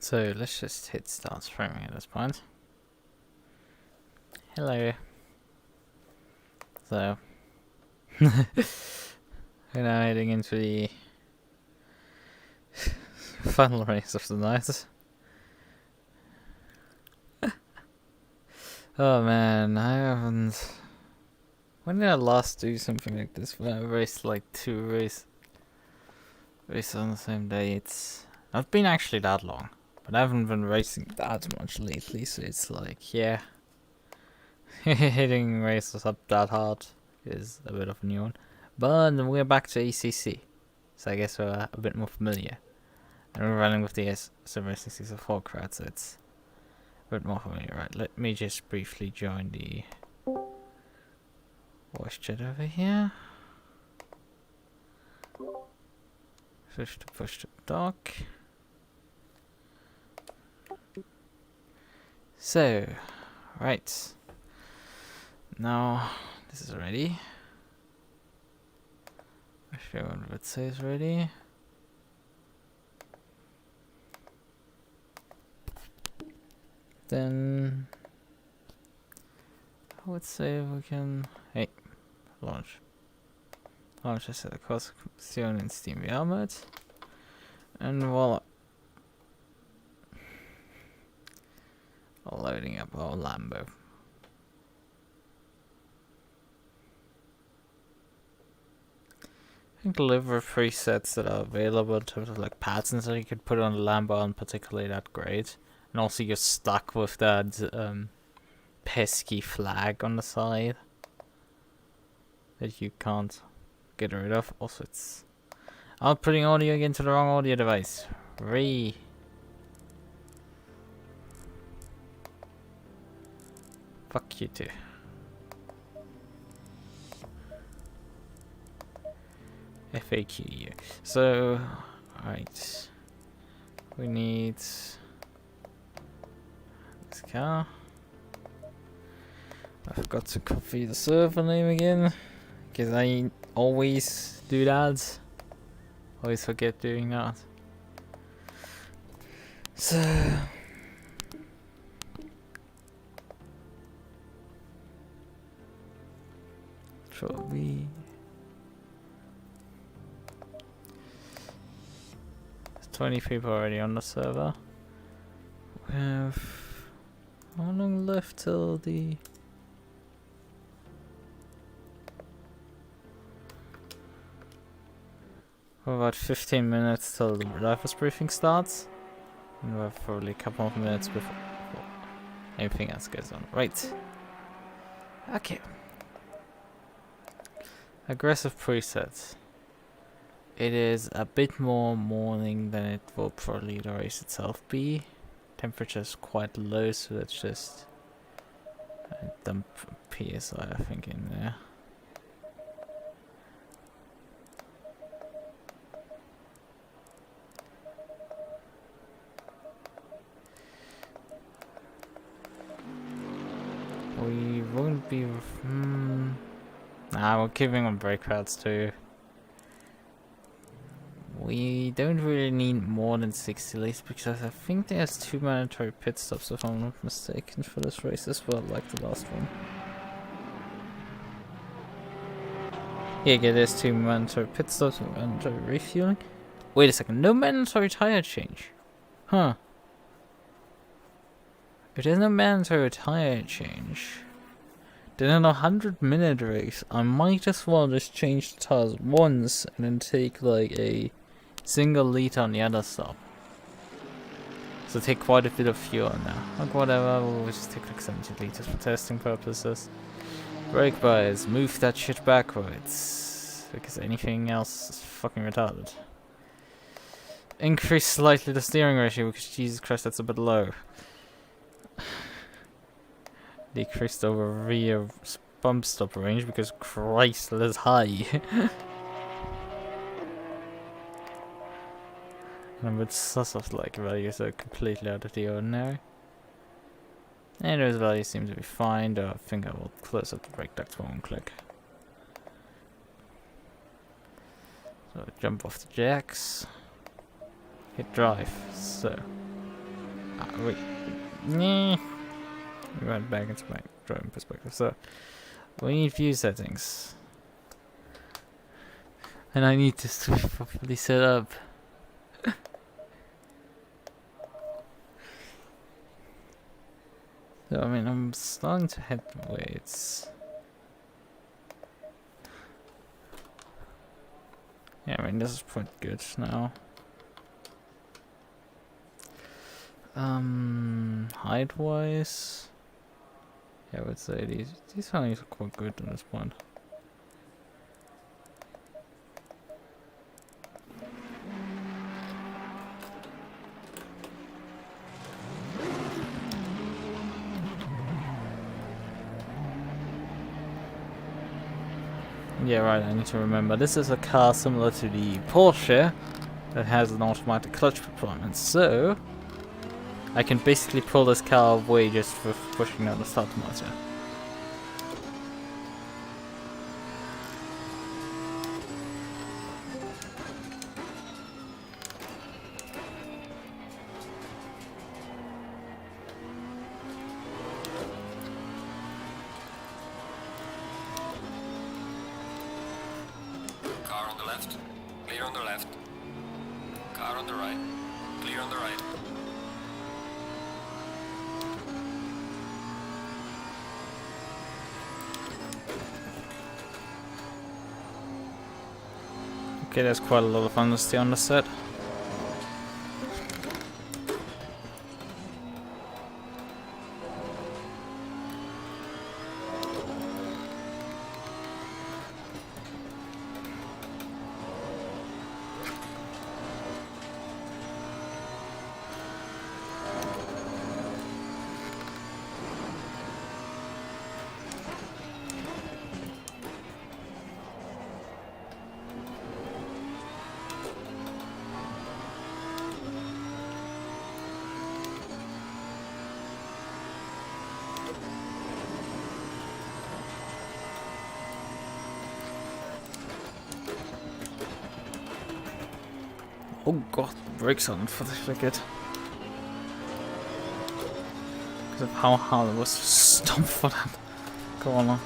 So let's just hit start framing at this point. Hello. So we're now heading into the final race of the night. Oh man, I haven't. When did I last do something like this? When I raced like two races on the same day. It's not been actually that long, but I haven't been racing that much lately, so it's like, yeah. Hitting races up that hard is a bit of a new one. But we're back to ACC, so I guess we're a bit more familiar. And we're running with the SimRacer604 crowd, so it's a bit more familiar. Right, let me just briefly join the voice chat over here. Push to dock. So, right. Now, this is ready. Actually, what it says ready. Then, I would say we can, hey, launch. Launch this at a course in Steam VR mode. And voila. Loading up our Lambo. I think the liver presets that are available in terms of like patterns that you could put on the Lambo aren't particularly that great. And also you're stuck with that pesky flag on the side that you can't get rid of. Also it's outputting audio into the wrong audio device. Fuck you too. FAQ. So, right. We need this car. I forgot to copy the server name again, because I always do that. Always forget doing that. So. Probably 20 people already on the server. We have how long left till the about 15 minutes till the drivers briefing starts, and we have probably a couple of minutes before anything else goes on. Right. Okay. Aggressive presets. It is a bit more morning than it will probably the race itself be. Temperature is quite low, so let's just dump PSI I think in there. We won't be nah, we're keeping on brake pads too. We don't really need more than 60 laps because I think there's 2 mandatory pit stops if I'm not mistaken for this race as well, like the last one. Yeah, there's 2 mandatory pit stops and mandatory refueling. Wait a second, no mandatory tire change. Huh. If there's no mandatory tire change, then in a 100-minute race, I might as well just change the tires once and then take like a single liter on the other stop. So take quite a bit of fuel now. Like whatever, we'll just take like 70 liters for testing purposes. Brake bias, move that shit backwards. Because anything else is fucking retarded. Increase slightly the steering ratio because Jesus Christ, that's a bit low. Decreased over rear bump stop range because Christ, that is high. And with such of like values are completely out of the ordinary. And those values seem to be fine, though I think I will close up the brake duct for one click. So jump off the jacks. Hit drive. So Wait. Nah. We went back into my driving perspective. So, we need view settings. And I need this to be properly set up. So, I mean, I'm starting to head weights. Yeah, I mean, this is pretty good now. Height-wise, yeah, I would say these values are quite good at this point. Yeah, right, I need to remember, this is a car similar to the Porsche that has an automatic clutch deployment, so I can basically pull this car away just for pushing out the start motor. Car on the left, clear on the left. Car on the right, clear on the right. Okay, there's quite a lot of honesty on the set. Oh god, the brakes aren't for the flickered. Because of how hard it was to stop for that corner.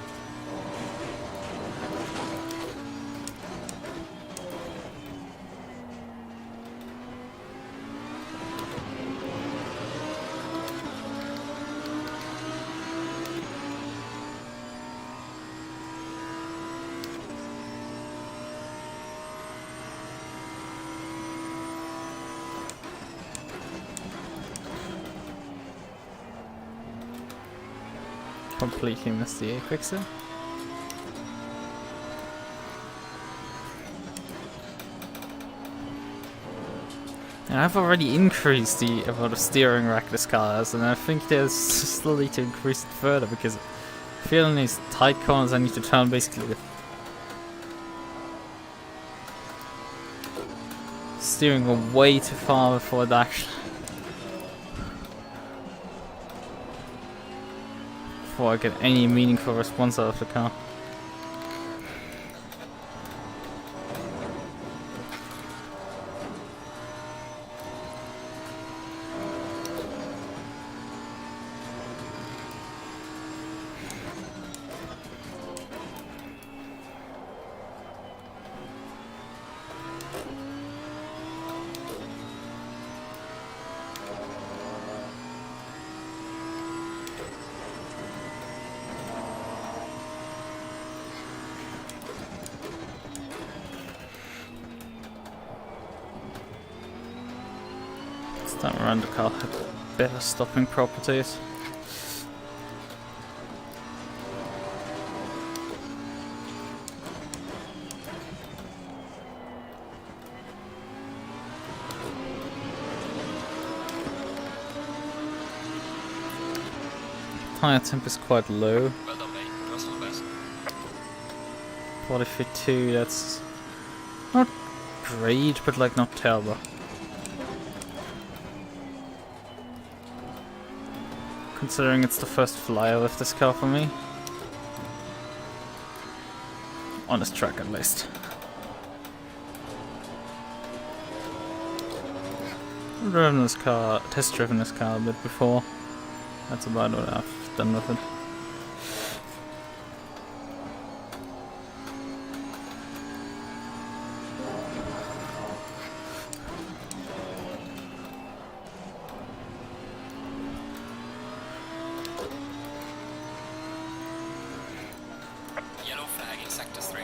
Completely missed the apex there. And I've already increased the amount of steering rack this car has, and I think there's still need to increase it further because I feel in these tight corners I need to turn basically the steering wheel way too far before it actually before I get any meaningful response out of the car. This time around the car had better stopping properties. Tire temp is quite low. Well done, mate. Trust on the best. 40-2, that's not great, but like not terrible. Considering it's the first flyer with this car for me. On this track at least. driven this car, test driven this car a bit before. That's about what I've done with it. Yellow flag in sector 3.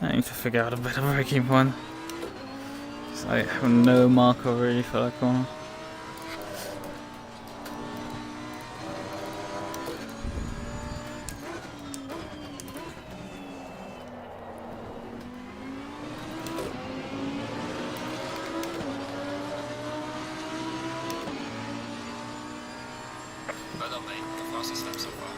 I need to figure out a better braking point. 'Cause I have no marker really for that corner. Well done, mate. The fastest lap so far.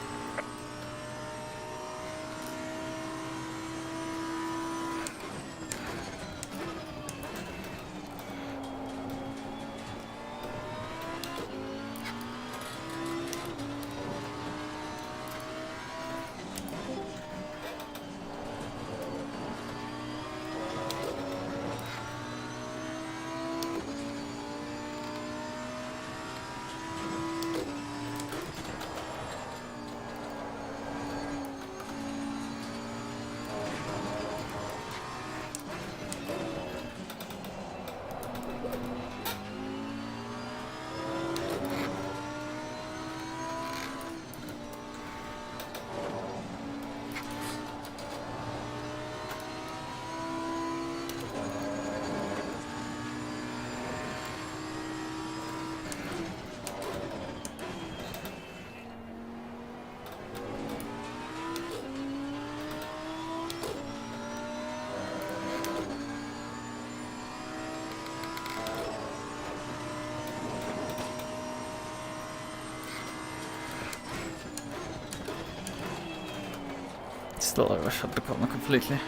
Still overshot the corner completely.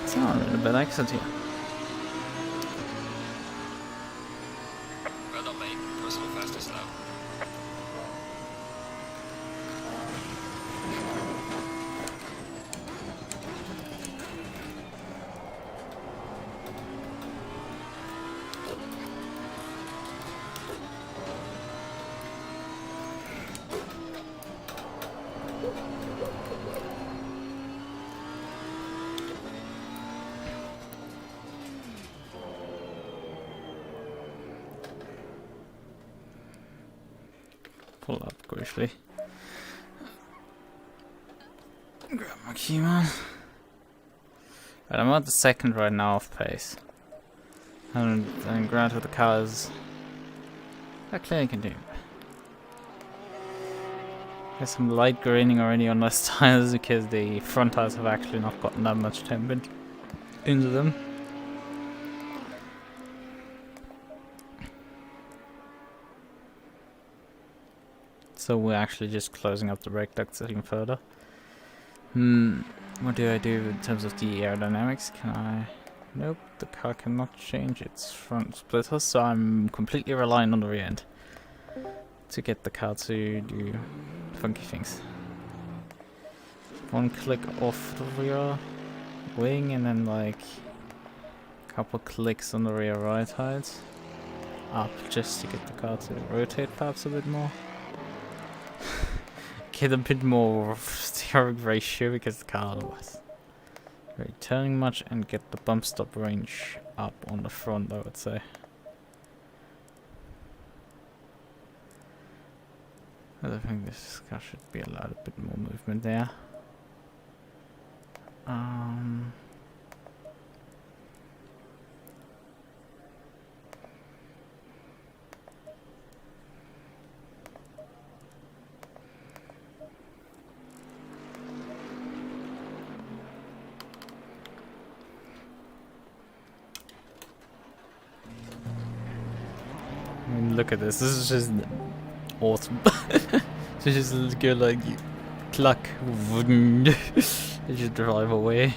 It's not a bad accent here. Well done, mate. Personal fastest lap. Pull up quickly. Grab my keyman. Right, I'm at the second right now off pace. And granted the cars I clearly can do. There's some light graining already on those tires because the front tires have actually not gotten that much temp into them. So we're actually just closing up the brake ducts even further. What do I do in terms of the aerodynamics? Can I... Nope, the car cannot change its front splitters, so I'm completely relying on the rear end to get the car to do funky things. One click off the rear wing and then like a couple clicks on the rear right side up just to get the car to rotate perhaps a bit more. Get a bit more steering ratio because the car was very turning much, and get the bump stop range up on the front, I would say. I think this car should be allowed a bit more movement there. I mean, look at this. This is just awesome. So just go like cluck, you just drive away.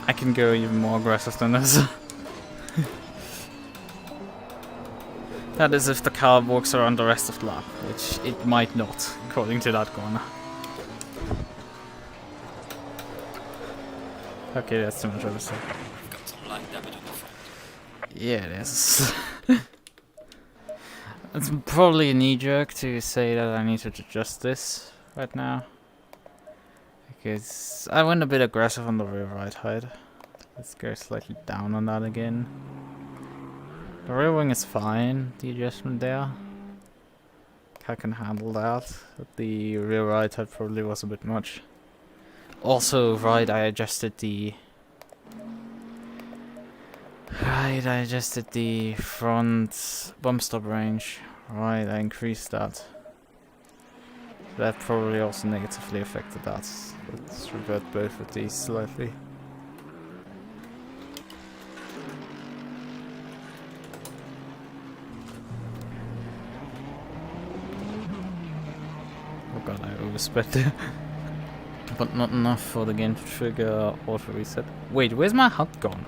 I can go even more aggressive than this. That is if the car works around the rest of the lap, which it might not, according to that corner. Okay, that's too much oversight. Got some light damage on the front. Yeah, it is. It's probably a knee jerk to say that I need to adjust this right now. Because I went a bit aggressive on the rear right height. Let's go slightly down on that again. The rear wing is fine, the adjustment there. I can handle that. But the rear right height probably was a bit much. Also, right, I adjusted the... Right, I adjusted the front bump stop range. Right, I increased that. That probably also negatively affected that. Let's revert both of these slightly. Oh god, I oversped there. But not enough for the game to trigger auto reset. Wait, where's my HUD gone?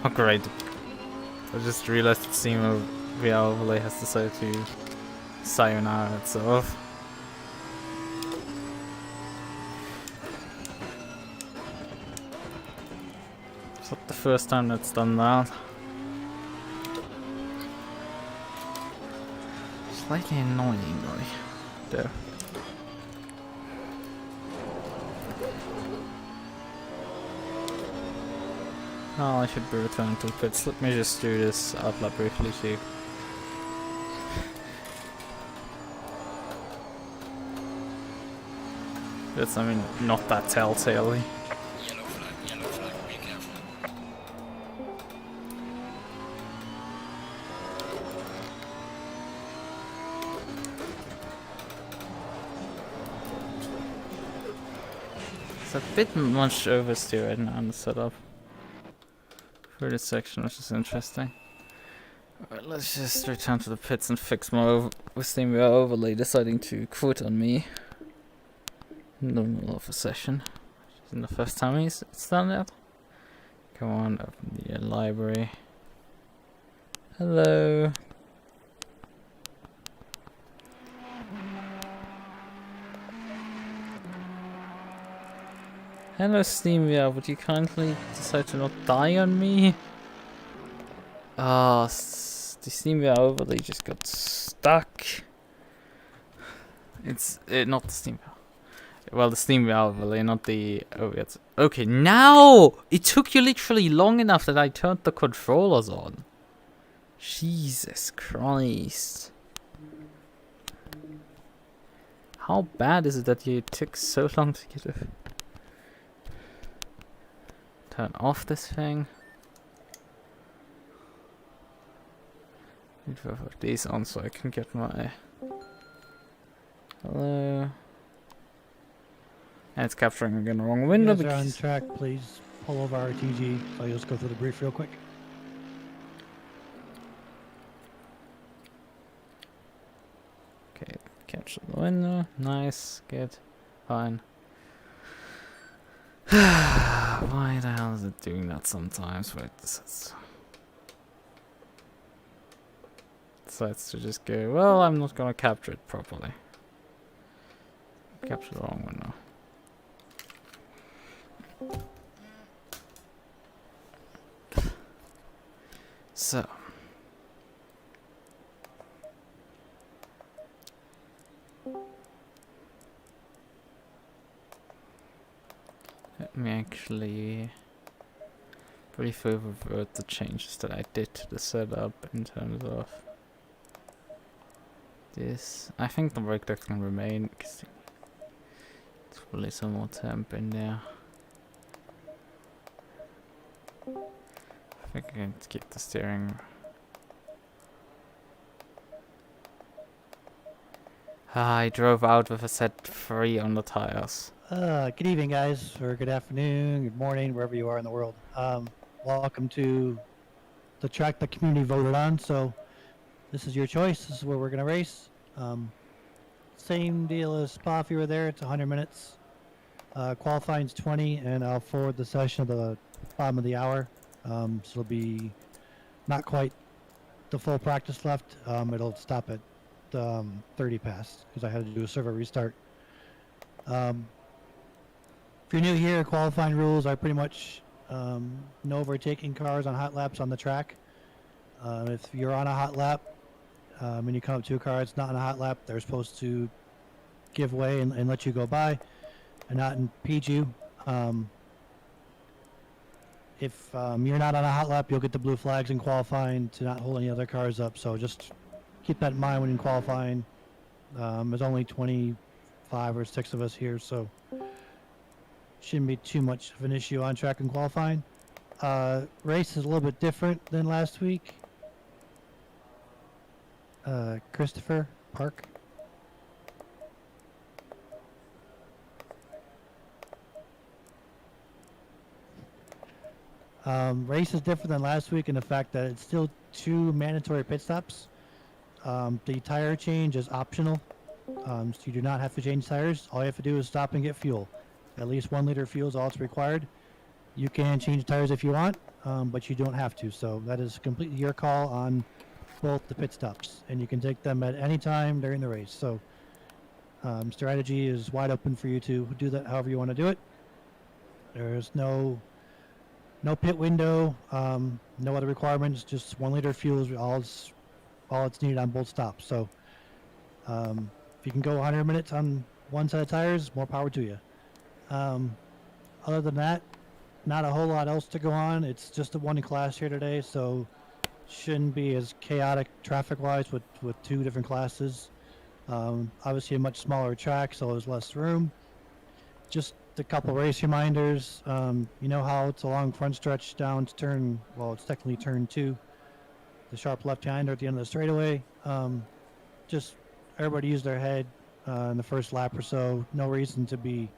Oh great. I just realized that SimRacer604 overlay has decided to sayonara itself. It's not the first time that's done that. Slightly annoyingly, though. Oh, I should be returning to the pits. Let me just do this out loud briefly too. That's, I mean, not that telltale-y. Yellow flag, be careful. It's a bit much oversteer right now in the setup for this section, which is interesting. Alright, let's just return to the pits and fix my SimRacer604 overlay deciding to quit on me in the middle of a session. Which isn't the first time it's done that. Come on, open the library. Hello. Hello SimRacer604, would you kindly decide to not die on me? Ah, the SimRacer604 overlay just got stuck. It's not the SimRacer604. Well, the SimRacer604 overlay, not the... Oh, it's... Okay, now! It took you literally long enough that I turned the controllers on. Jesus Christ. How bad is it that it took so long to get a... Turn off this thing. Need to put these on so I can get my... Hello. And it's capturing again the wrong window. You guys are on track, please pull over RTG. I'll just go through the brief real quick. Okay, capture the window. Nice, good, fine. Why the hell is it doing that sometimes? Wait, this decides to just go, well, I'm not gonna capture it properly. Capture the wrong window. So. Let me actually briefly revert the changes that I did to the setup in terms of this. I think the brake duct can remain because it's probably some more temp in there. I think I can keep the steering. I drove out with a set 3 on the tires. Good evening, guys, or good afternoon, good morning, wherever you are in the world. Welcome to the track the community voted on. So this is your choice. This is where we're gonna race. Same deal as Spa if you were there. It's 100 minutes. Qualifying's 20, and I'll forward the session to the bottom of the hour. So it'll be not quite the full practice left. It'll stop at 30 past because I had to do a server restart. If you're new here, qualifying rules are pretty much no overtaking cars on hot laps on the track. If you're on a hot lap and you come up to a car that's not on a hot lap, they're supposed to give way and let you go by and not impede you. If you're not on a hot lap, you'll get the blue flags in qualifying to not hold any other cars up. So just keep that in mind when in qualifying. There's only 25 or 6 of us here, so shouldn't be too much of an issue on track and qualifying. Race is a little bit different than last week. Christopher Park. Race is different than last week in the fact that it's still 2 mandatory pit stops. The tire change is optional, so you do not have to change tires. All you have to do is stop and get fuel. At least 1 liter of fuel is all that's required. You can change tires if you want, but you don't have to. So that is completely your call on both the pit stops, and you can take them at any time during the race. So strategy is wide open for you to do that however you want to do it. There's no pit window, no other requirements. Just 1 liter of fuel is all it's needed on both stops. So if you can go 100 minutes on one set of tires, more power to you. Other than that, not a whole lot else to go on. It's just a 1 class here today, so shouldn't be as chaotic traffic-wise with 2 different classes. Obviously a much smaller track, so there's less room. Just a couple race reminders. You know how it's a long front stretch down to turn, well, it's technically turn 2. The sharp left-hander at the end of the straightaway. Just everybody use their head in the first lap or so. No reason to be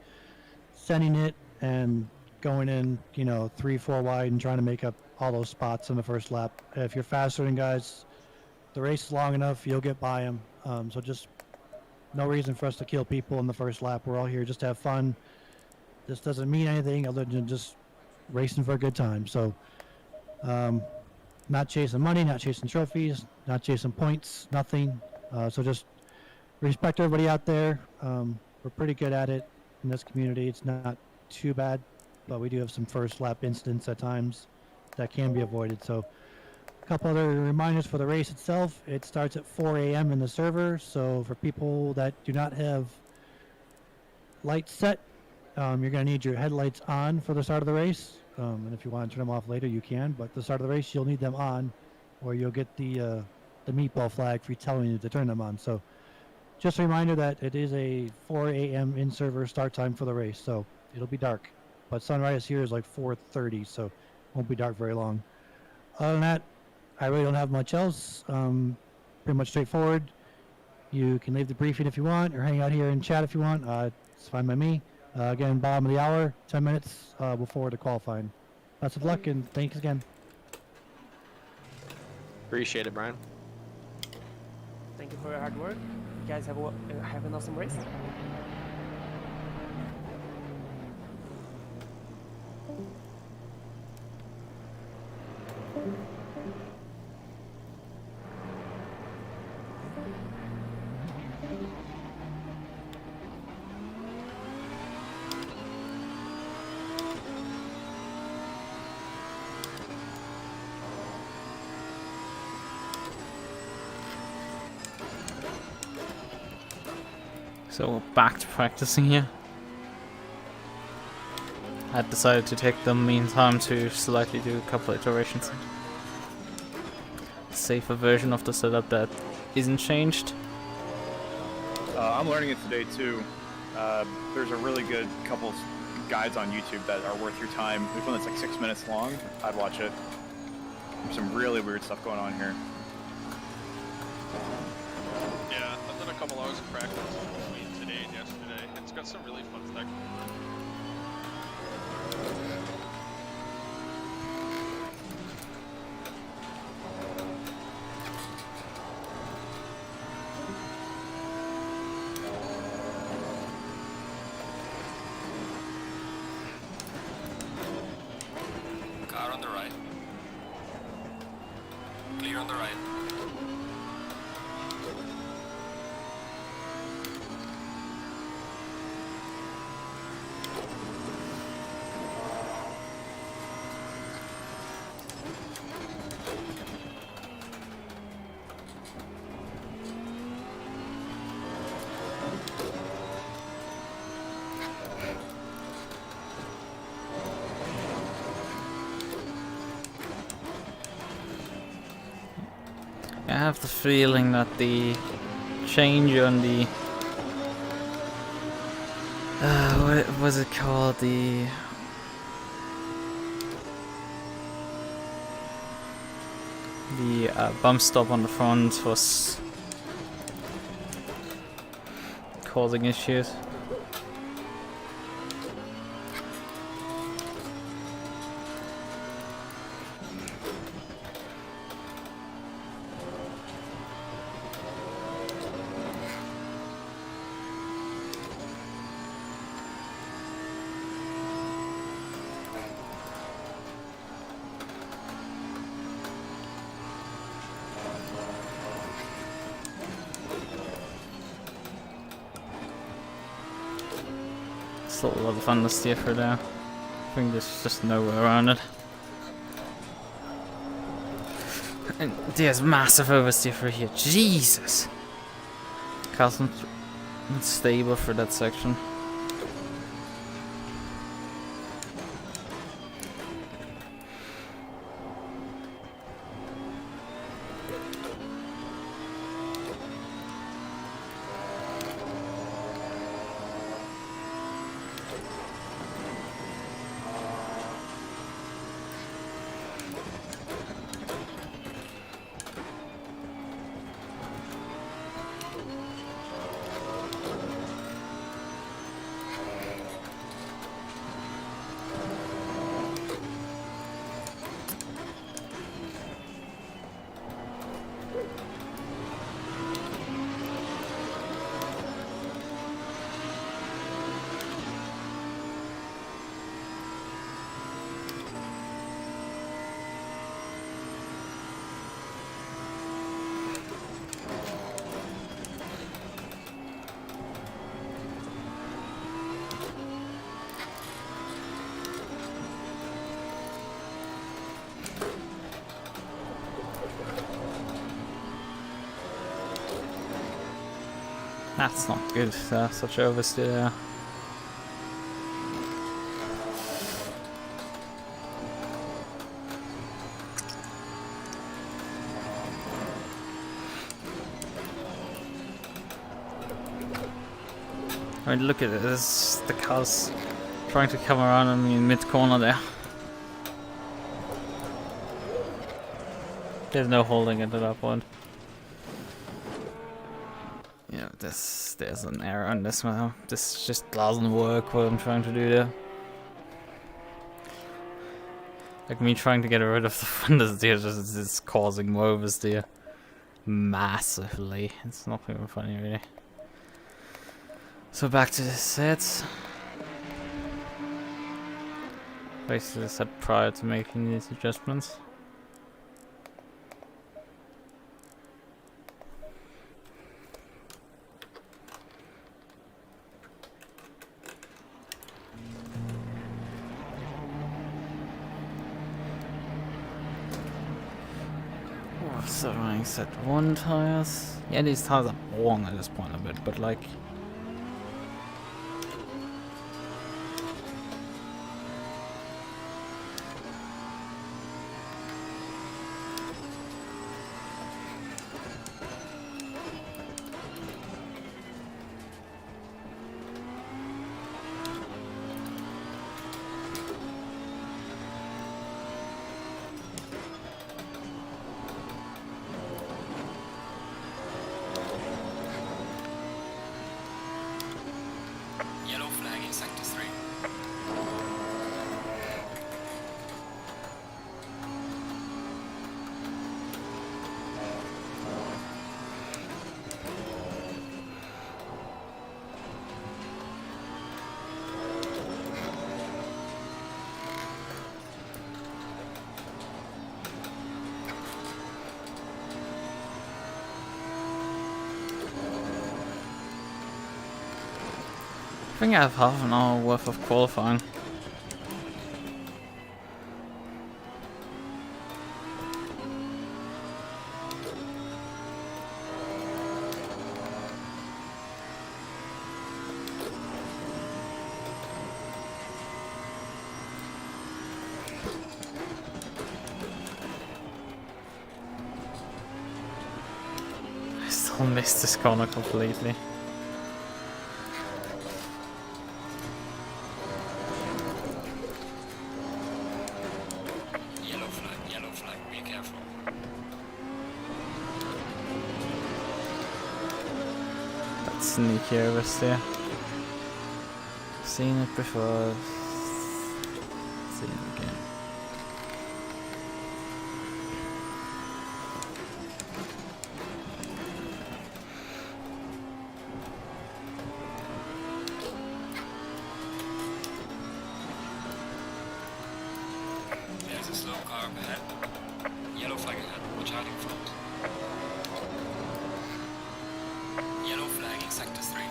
sending it and going in, 3-4 wide and trying to make up all those spots in the first lap. If you're faster than guys, the race is long enough, you'll get by them. So just no reason for us to kill people in the first lap. We're all here just to have fun. This doesn't mean anything other than just racing for a good time. So not chasing money, not chasing trophies, not chasing points, nothing. So just respect everybody out there. We're pretty good at it in this community. It's not too bad, but we do have some first lap incidents at times that can be avoided. So a couple other reminders for the race itself. It starts at 4 a.m. in the server. So for people that do not have lights set, you're going to need your headlights on for the start of the race. And if you want to turn them off later, you can. But the start of the race, you'll need them on, or you'll get the meatball flag for telling you to turn them on. So just a reminder that it is a 4 a.m. in-server start time for the race. So it'll be dark. But sunrise here is like 4:30, so it won't be dark very long. Other than that, I really don't have much else. Pretty much straightforward. You can leave the briefing if you want, or hang out here and chat if you want. It's fine by me. Again, bottom of the hour, 10 minutes before the qualifying. Lots of luck, and thanks again. Appreciate it, Brian. Thank you for your hard work. You guys have an awesome race. So we're back to practicing here. I decided to take the meantime to slightly do a couple iterations. Safer version of the setup that isn't changed. I'm learning it today too. There's a really good couple guides on YouTube that are worth your time. There's one that's like 6 minutes long. I'd watch it. There's some really weird stuff going on here. Yeah, I've done a couple hours of practice between today and yesterday. It's got some really fun tech. Car on the right. Clear on the right. I have the feeling that the change on the what was it called, the bump stop on the front was causing issues. Still a lot of fun to steer for there. I think there's just no way around it. And there's massive oversteer for here. Jesus! Car's not stable for that section. That's not good, such oversteer there. I mean, look at it, the car's trying to come around on me in mid-corner there. There's no holding it at that point. Yeah, there's an error on this one. This just doesn't work what I'm trying to do there. Like me trying to get rid of the front oversteer just is causing more oversteer massively. It's not even funny really. So back to the sets. Basically set prior to making these adjustments. So running set 1 tires. Yeah, these tires are long at this point a bit, but like Yellow flagging sector 3. I think I have half an hour worth of qualifying. I still missed this corner completely. Yellow flag, be careful. That's sneaky oversteer. Seen it before. Seen it again. There's a slow car up ahead. Yellow flag ahead, watch out in front. Yellow flagging sector 3.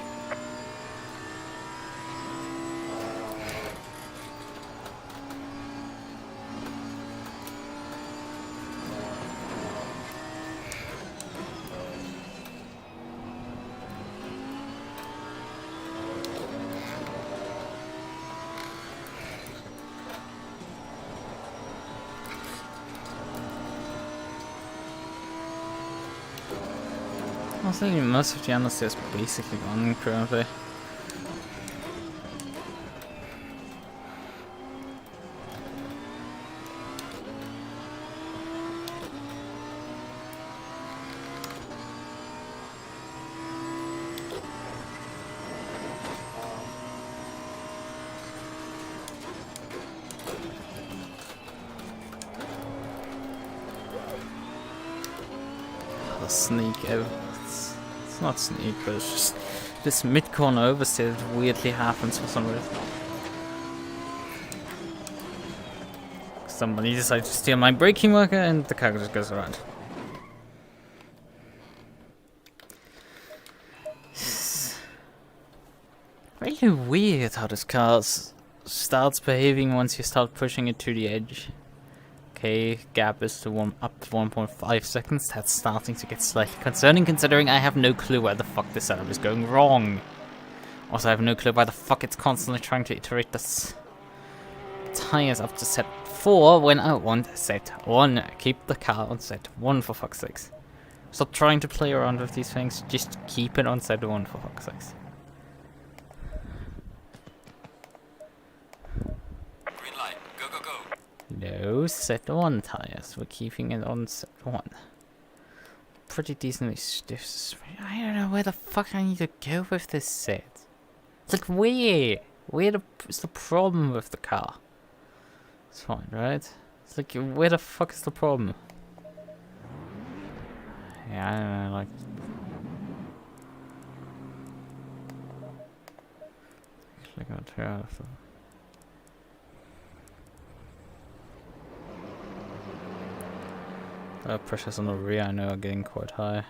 I think most of the analysts is basically gone currently. The sneak out. It's not sneak, but it's just this mid-corner oversteer that weirdly happens for some reason. Somebody decides to steal my braking marker and the car just goes around. It's really weird how this car starts behaving once you start pushing it to the edge. Okay, gap is to up to 1.5 seconds. That's starting to get slightly concerning, considering I have no clue where the fuck this setup is going wrong. Also, I have no clue why the fuck it's constantly trying to iterate this tires up to set 4 when I want set 1. Keep the car on set 1 for fuck's sakes. Stop trying to play around with these things. Just keep it on set 1 for fuck's sakes. Green light, go, go, go. No, set 1 tires. We're keeping it on set 1. Pretty decently stiff. I don't know where the fuck I need to go with this set. It's like, where? Is the problem with the car? It's fine, right? It's like, where the fuck is the problem? Yeah, I don't know, like... Click on trail. Pressures on the rear I know are getting quite high.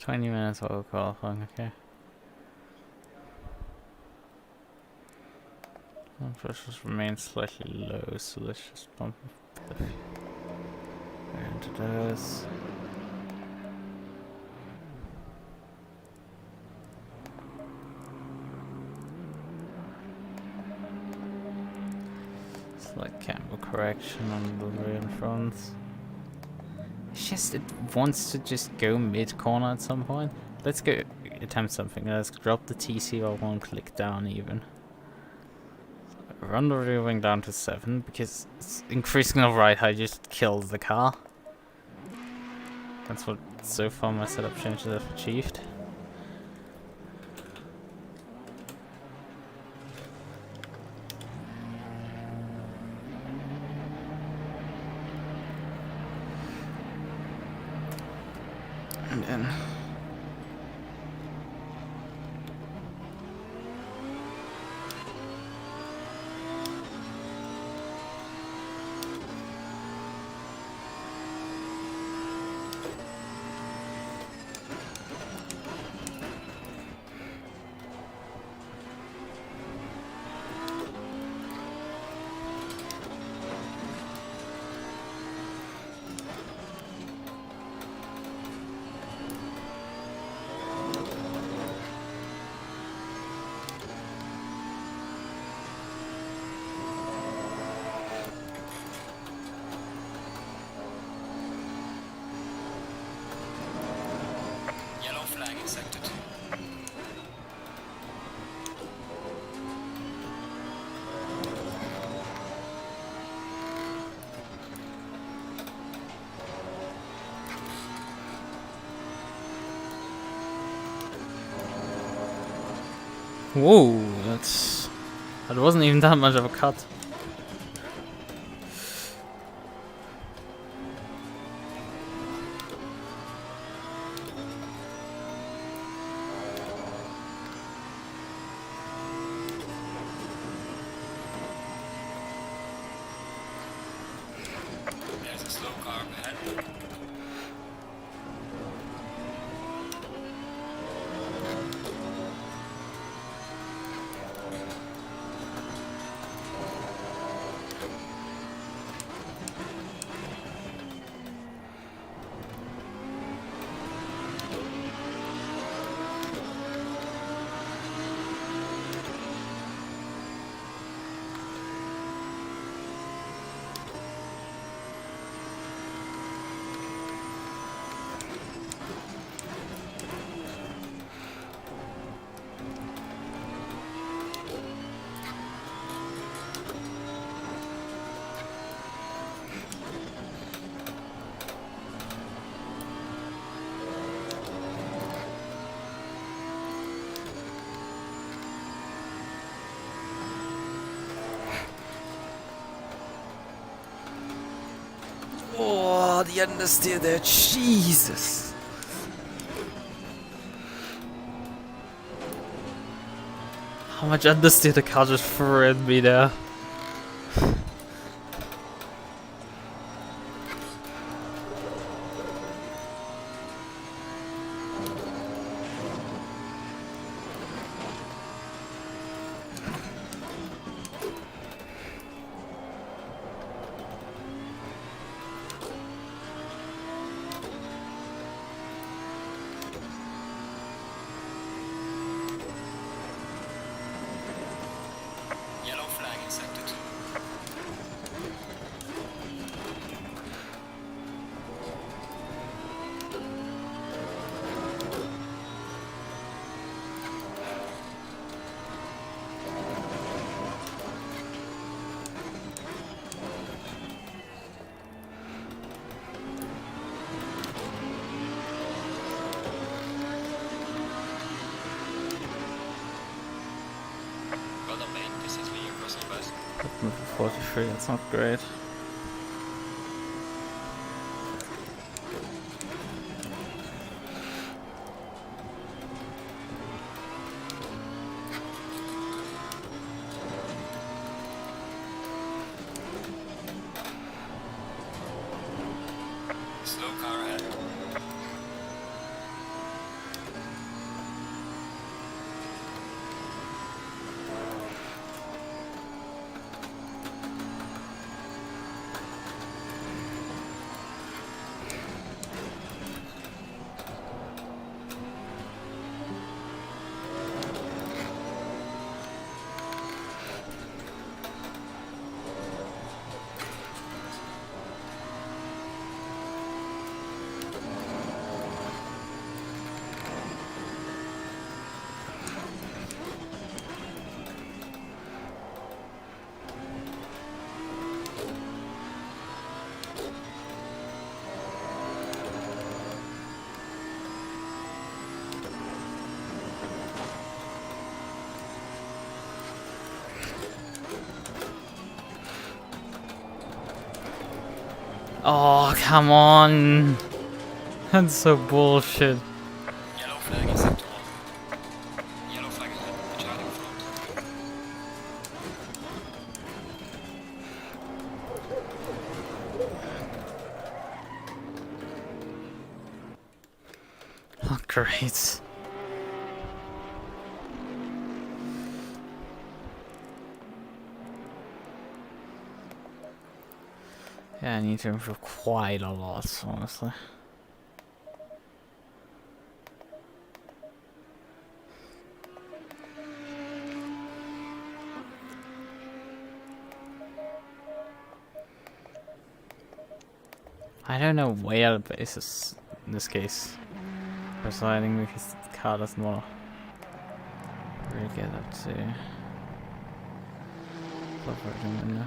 $20 auto qualifying, okay. Pressures remain slightly low, so let's just bump a bit into those. Like camber correction on the rear and front. It's just it wants to just go mid corner at some point. Let's go attempt something. Let's drop the TC or one click down even. So Run the rear wing down to 7 because increasing the ride height just kills the car. That's what so far my setup changes have achieved. And then Yellow flag in sector 2. whoa, that wasn't even that much of a cut. There's a slow car up ahead. Oh, the understeer there, Jesus! How much understeer the car just threw at me there. Yellow flag in sector 2. Well done, mate. This is me, your personal best. 43, that's not great. Slow car ahead. Oh, come on. That's so bullshit. Yellow flag in sector 1. Yellow flag ahead. Watch out in front. Oh, great. Yeah, I need to improve quite a lot, honestly. I don't know where the base is in this case. Presiding because the car doesn't want to really get up to operating window.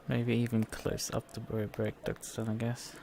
Maybe even close up the brake ducts then, I guess.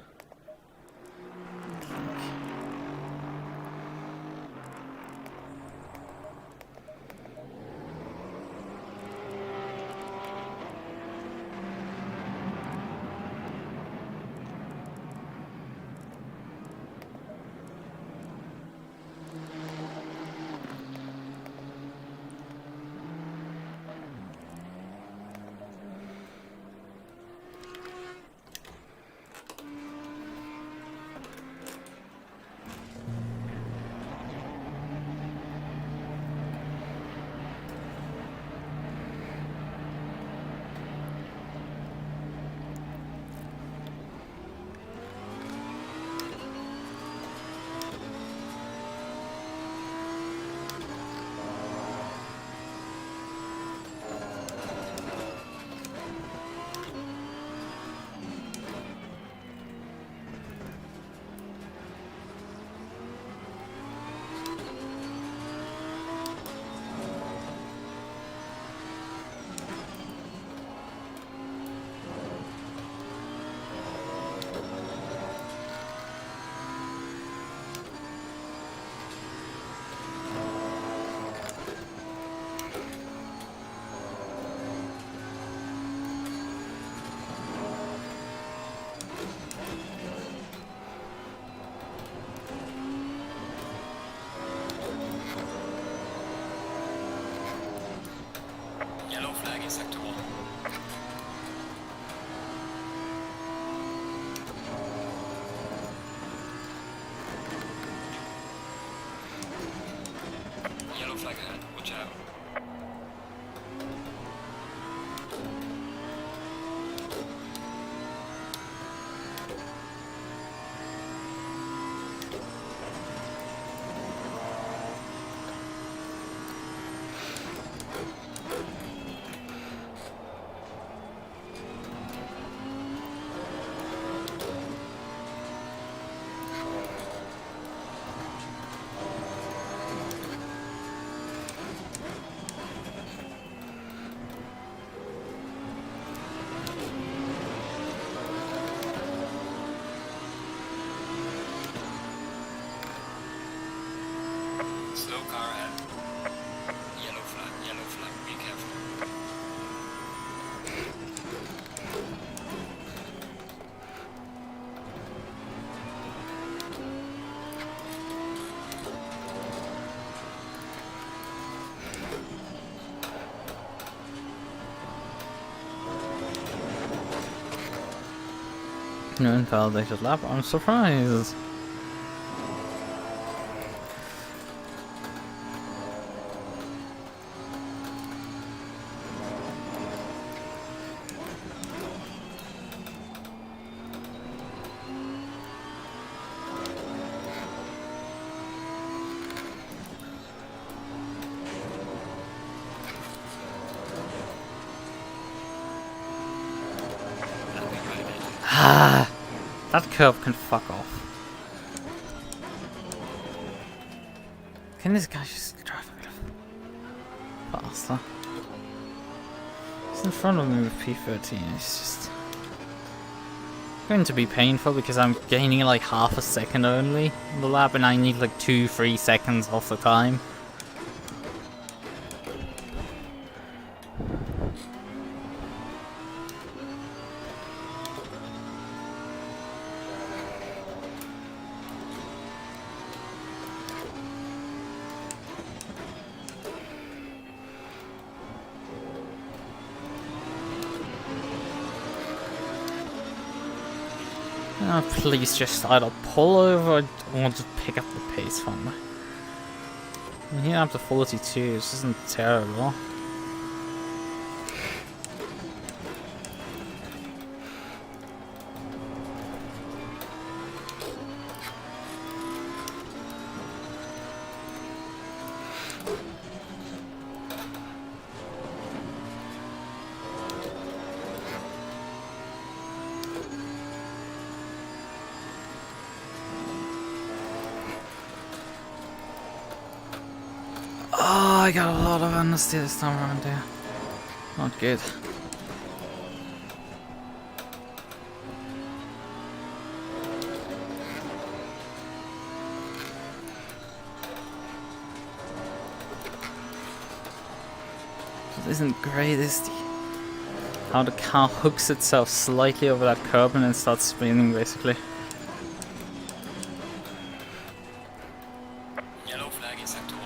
Yellow flag in sector 1. Yellow flag ahead. Watch out. Slow car ahead. Yellow flag, be careful. No invalidated lap, I'm surprised. Ah, that curb can fuck off. Can this guy just drive a bit faster? He's in front of me with P13. It's just going to be painful because I'm gaining like half a second only on the lap, and I need like 2-3 seconds off the time. Please just either pull over or just pick up the pace from me. I'm here up to 42, this isn't terrible. Oh, I got a lot of understeer this time around there. Not good. It isn't great, is the how the car hooks itself slightly over that curb and then starts spinning basically. Yellow flag in sector 1.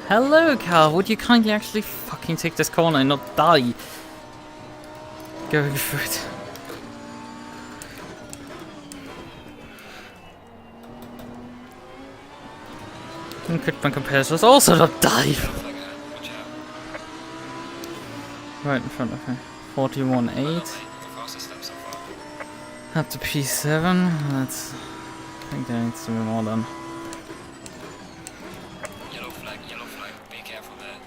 Hello, car. Would you kindly actually fucking take this corner and not die going for it? And could my competitors also not die? Yellow flag ahead. Watch out. Right in front of me. 41.8. Well done, mate. The fastest step so far. Up to P7. That's. I think there needs to be more done. Yellow flag, yellow flag. Be careful there.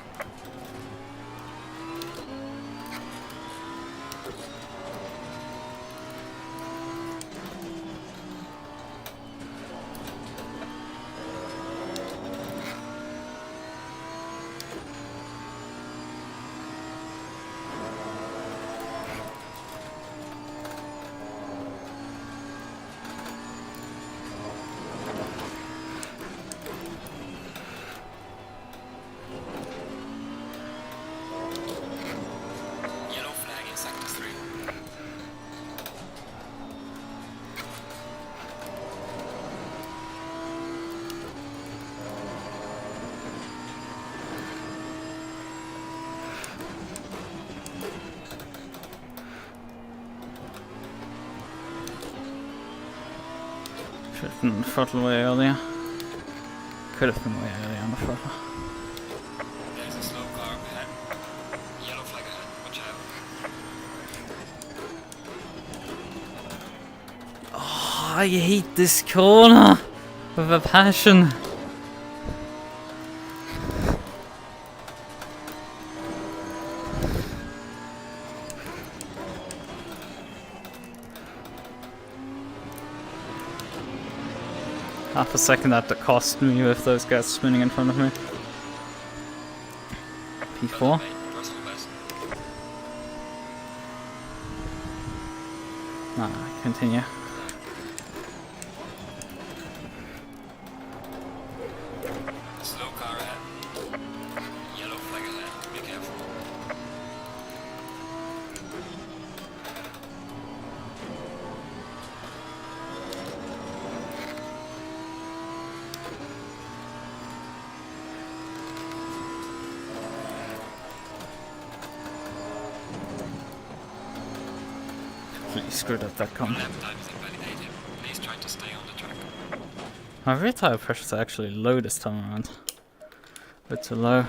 Yellow flag in sector 3. Should have been throttle way earlier. Could have been way earlier on the throttle. There's a slow car up ahead. Yellow flag ahead. Watch out. Oh, I hate this corner with a passion. Half a second that cost me with those guys spinning in front of me. P4. Well done, mate. Personal best. Nah, continue. Slow car ahead. Yellow flag ahead. Be careful. Completely screwed up that con. Lap time is invalidated. Please try to stay on the track. My rear tire pressures are actually low this time around. A bit too low.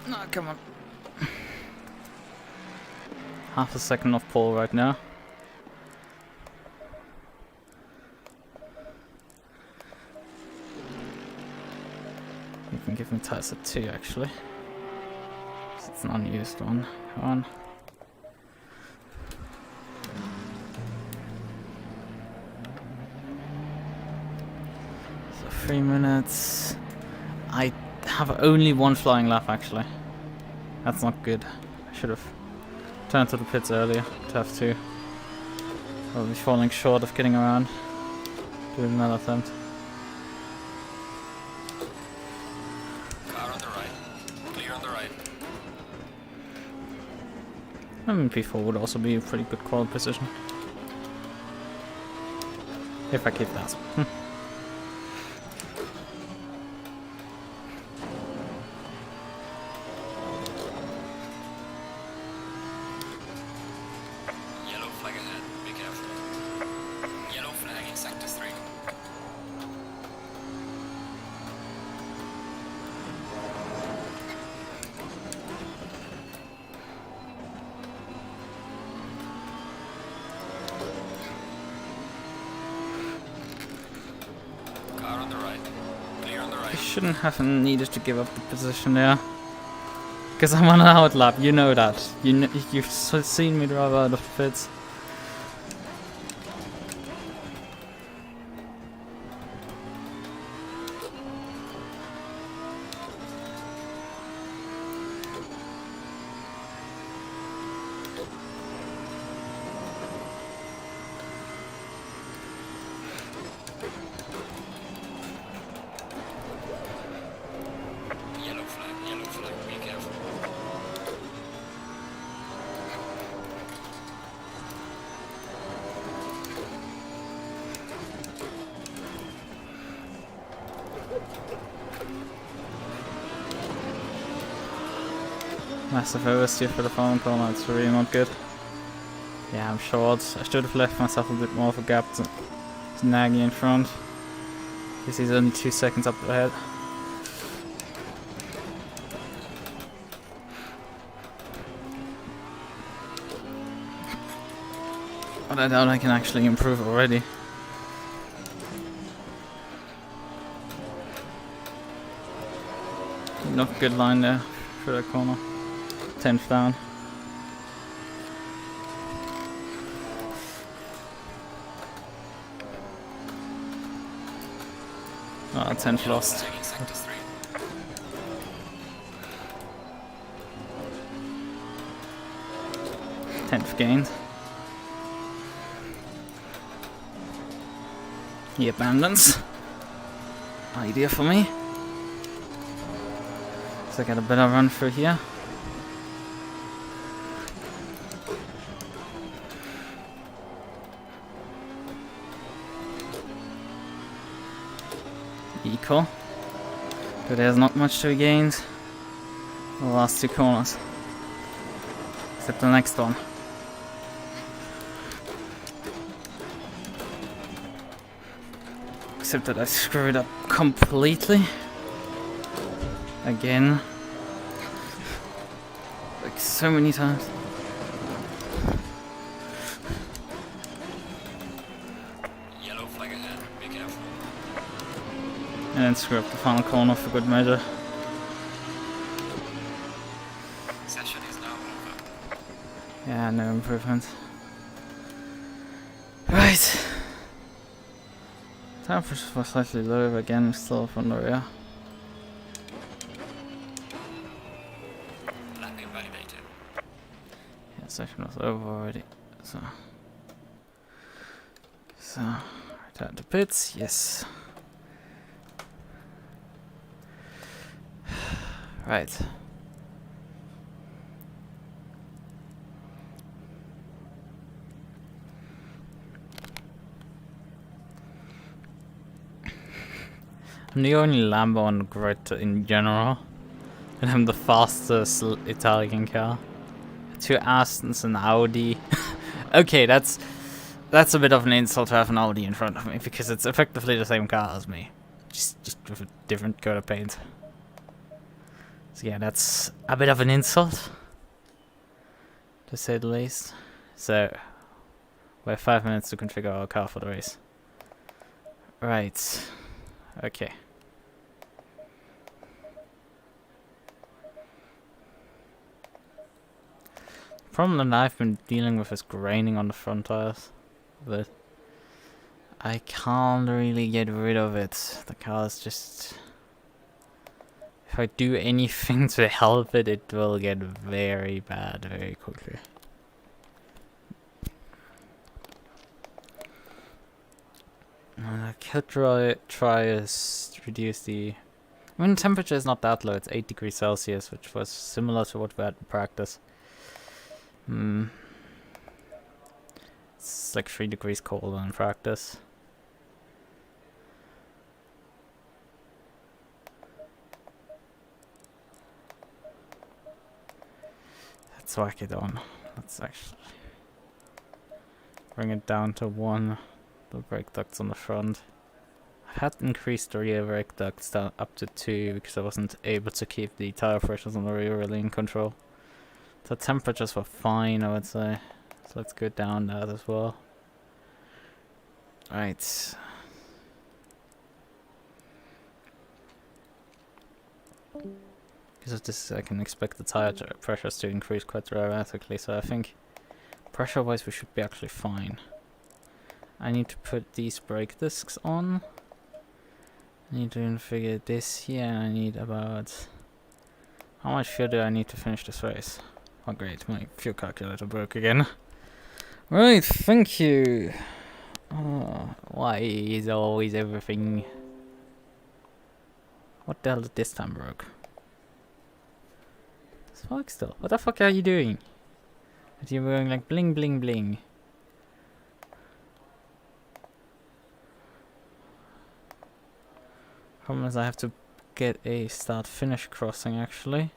No, come on. Half a second off pole right now. You can give me tires at 2 actually. It's an unused one. Come on. So 3 minutes. I have only one flying lap actually. That's not good. I should have turned to the pits earlier to have 2. I'll be falling short of getting around. Doing another attempt. Car on the right. Clear on the right. I mean, P4 would also be a pretty good qual position. If I keep that. Yellow flag ahead, be careful. Yellow flag in sector 3. Car on the right. Clear on the I right. shouldn't have needed to give up the position there. Because I'm on an outlap, you know that. You've seen me drive out of the pits. Yellow flag, be careful. Massive oversteer for the phone call, that's really not good. Yeah, I'm short. I should have left myself a bit more of a gap to Nagy in front. Because he's only 2 seconds up ahead. But I doubt I can actually improve already. Not a good line there for that corner. 10th down. Oh, 10th lost. Flag in sector 3. 10th gained. He abandons. Idea for me. So I get a better run through here. Equal. But there's not much to be gained. The last 2 corners. Except the next one. Except that I screwed up completely. Again. Like so many times. Yellow flag ahead, be careful. And then screw up the final corner for good measure. Session is now over. Yeah, no improvement. Right. Temperatures were slightly lower again, still from the rear. Lapping validated. Yeah, session was over already. So return to pits, yes. Right. I'm the only Lambo on the grid in general, and I'm the fastest Italian car. 2 Astons and Audi. Okay, that's a bit of an insult to have an Audi in front of me, because it's effectively the same car as me, just with a different coat of paint. So yeah, that's a bit of an insult, to say the least. So we have 5 minutes to configure our car for the race. Right. Okay. The problem that I've been dealing with is graining on the front tires. But I can't really get rid of it. The car is just... If I do anything to help it, it will get very bad very quickly. I could try to reduce the... I mean, temperature is not that low, it's 8 degrees Celsius, which was similar to what we had in practice. It's like 3 degrees colder in practice. Let's whack it on. Let's actually bring it down to 1. The brake ducts on the front. I had increased the rear brake ducts down up to 2 because I wasn't able to keep the tire pressures on the rear really in control. The temperatures were fine, I would say. So let's go down that as well. Right. Because of this, I can expect the tire pressures to increase quite dramatically. So I think pressure-wise we should be actually fine. I need to put these brake discs on. I need to configure this here. I need about... How much fuel do I need to finish this race? Oh great, my fuel calculator broke again. Right, thank you. Why is always everything... What the hell did this time broke? Fuck still. What the fuck are you doing? You're going like bling bling bling. Problem is I have to get a start finish crossing actually.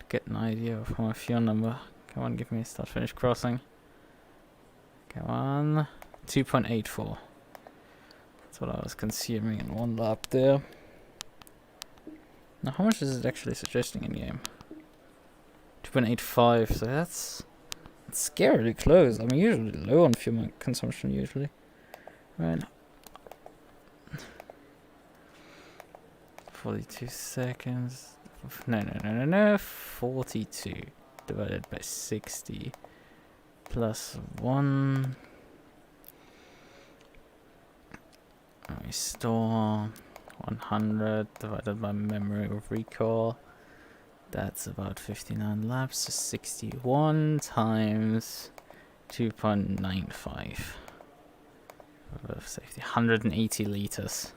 To get an idea of my fuel number. Come on, give me a start finish crossing. Come on. 2.84. That's what I was consuming in 1 lap there. Now how much is it actually suggesting in game? 2.85, so that's scarily close. I'm usually low on fuel consumption usually. Right. 42 seconds. No. 42 divided by 60 plus 1. Restore 100 divided by memory of recall. That's about 59 laps, so 61 times 2.95. Of safety, 180 liters.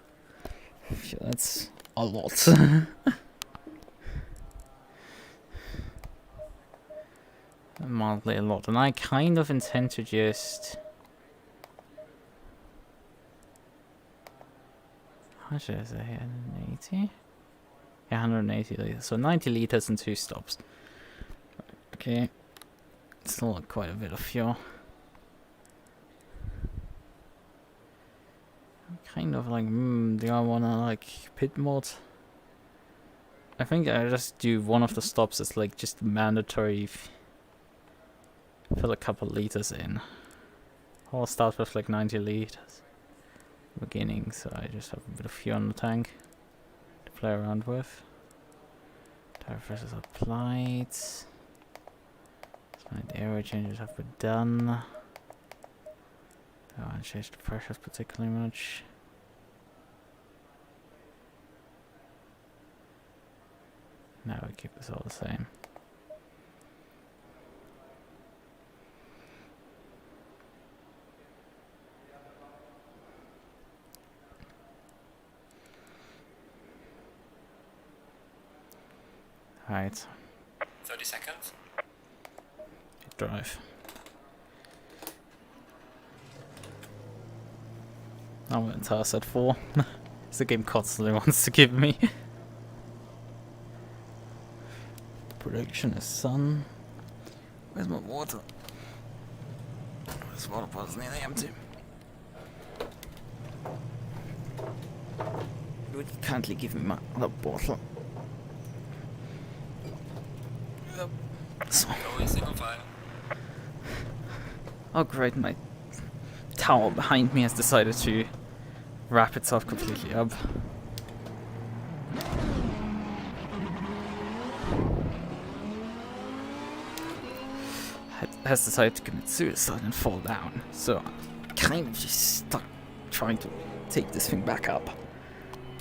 That's a lot. Mildly a lot, and I kind of intend to just... How much is it here? 180? Yeah, 180 liters. So 90 liters and 2 stops. Okay. Still quite a bit of fuel. I'm kind of like, do I wanna like pit mode? I think I just do one of the stops as like just mandatory. Fill a couple liters in. I'll start with like 90 liters. Beginning, so I just have a bit of fuel in the tank to play around with. Tire pressures applied. Slight aero changes have been done. I won't change the pressures particularly much. Now we keep this all the same. Right. 30 seconds. Drive. I went to at 4. It's the game constantly wants to give me. Production is sun. Where's my water? This water bottle's nearly empty. You would kindly give me my other bottle. So. Going single file. Oh great, my tower behind me has decided to wrap itself completely up. It has decided to commit suicide and fall down, so I'm kind of just stuck trying to take this thing back up.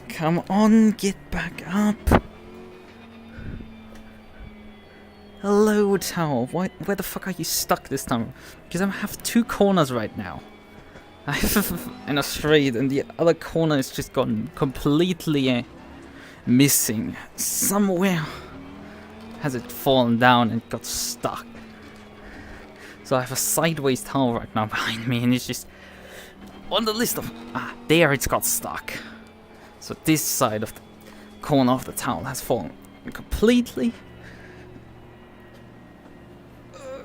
Come on, get back up! Hello, tower. Where the fuck are you stuck this time? Because I have 2 corners right now. I have in a straight, and the other corner is just gone completely missing. Somewhere has it fallen down and got stuck. So I have a sideways tower right now behind me, and it's just on the list of there it's got stuck. So this side of the corner of the town has fallen completely.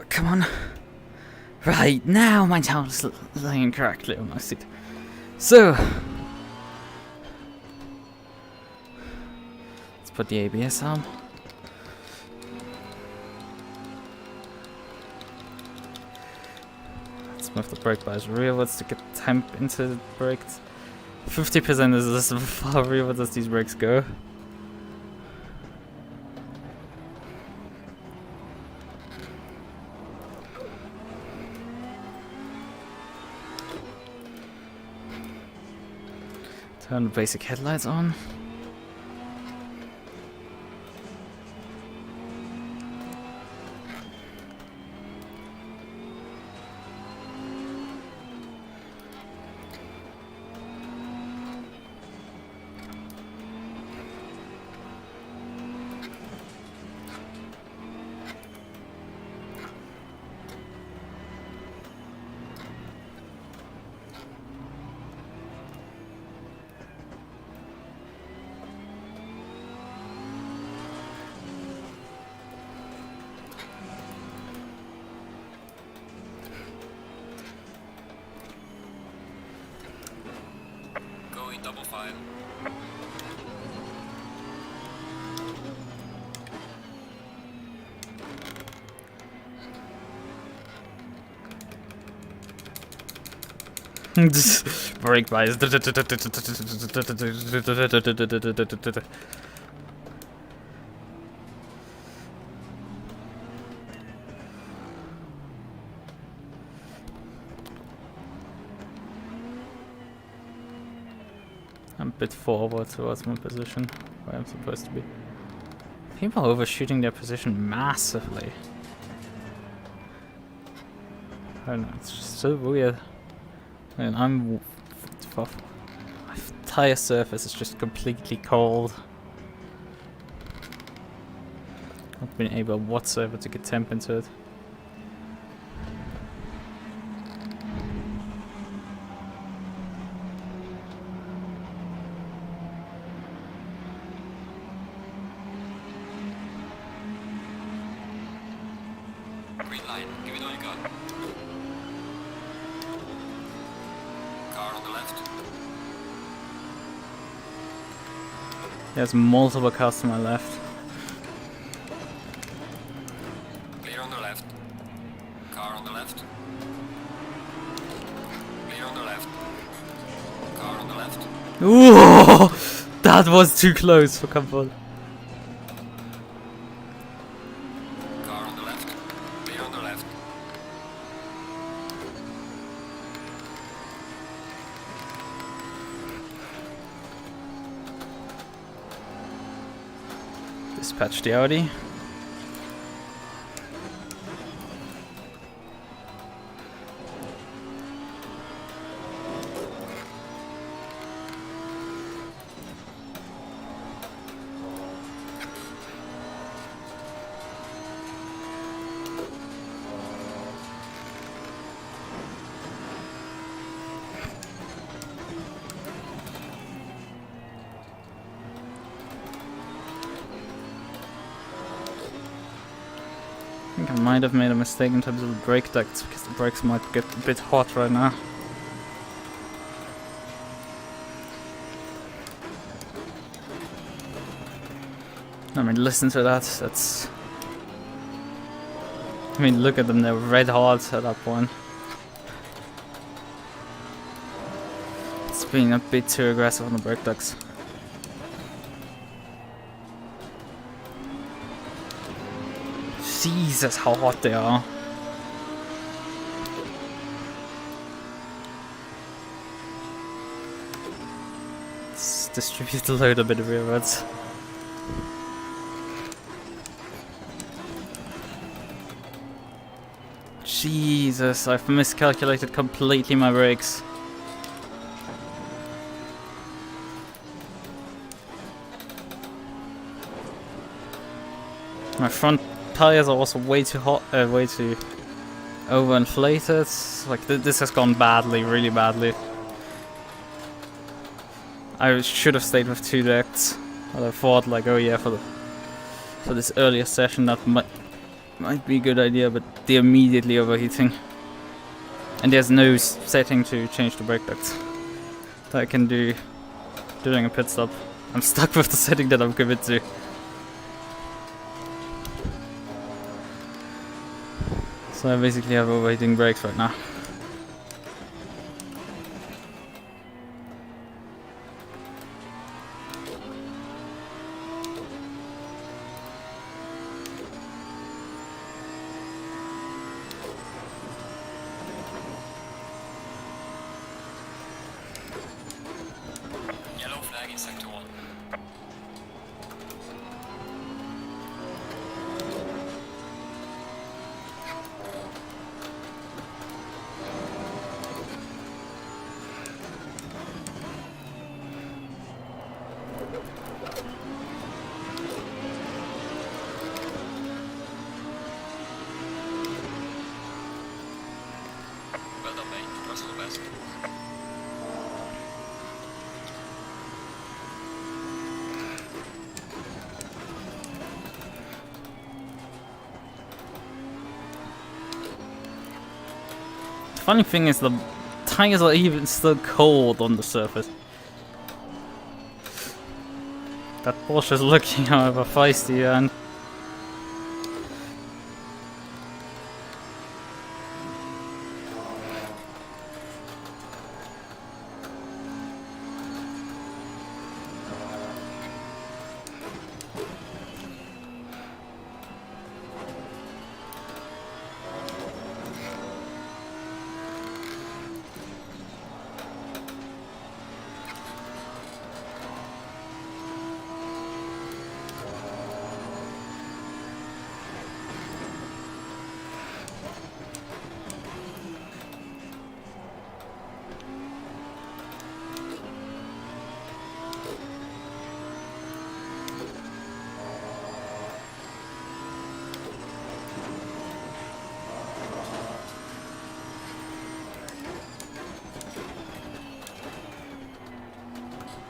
Come on. Right, now my town is laying correctly on my seat. So let's put the ABS on. Let's move the brake bias rearwards to get temp into the brakes. 50% is this far rearwards as these brakes go. Turn the basic headlights on. Going double file. Brake bias. I'm a bit forward towards my position, where I'm supposed to be. People are overshooting their position massively. I don't know, it's just so weird. And my tire surface is just completely cold. Not been able whatsoever to get temp into it. Green light. Give it all you got. Car on the left. There's multiple cars to my left. Clear on the left. Car on the left. Clear on the left. Car on the left. Ooh, that was too close for comfort. Car on the left. Clear on the left. Dispatch the Audi. I think I might have made a mistake in terms of the brake ducts because the brakes might get a bit hot right now. I mean, listen to that. That's. I mean, look at them. They're red hot at that point. It's being a bit too aggressive on the brake ducts. Jesus, how hot they are. Let's distribute the load a bit of rearwards. Jesus, I've miscalculated completely my brakes. My front tires are also way too hot, way too overinflated. Like this has gone badly, really badly. I should have stayed with 2 decks. But I thought like, oh yeah, for this earlier session that might be a good idea, but they're immediately overheating. And there's no setting to change the brake ducts that I can do during a pit stop. I'm stuck with the setting that I'm committed to. So I basically have overheating brakes right now. Yellow flag in sector 1. Well done, mate. Personal best. The funny thing is the tires are even still cold on the surface. That Porsche is looking however feisty, and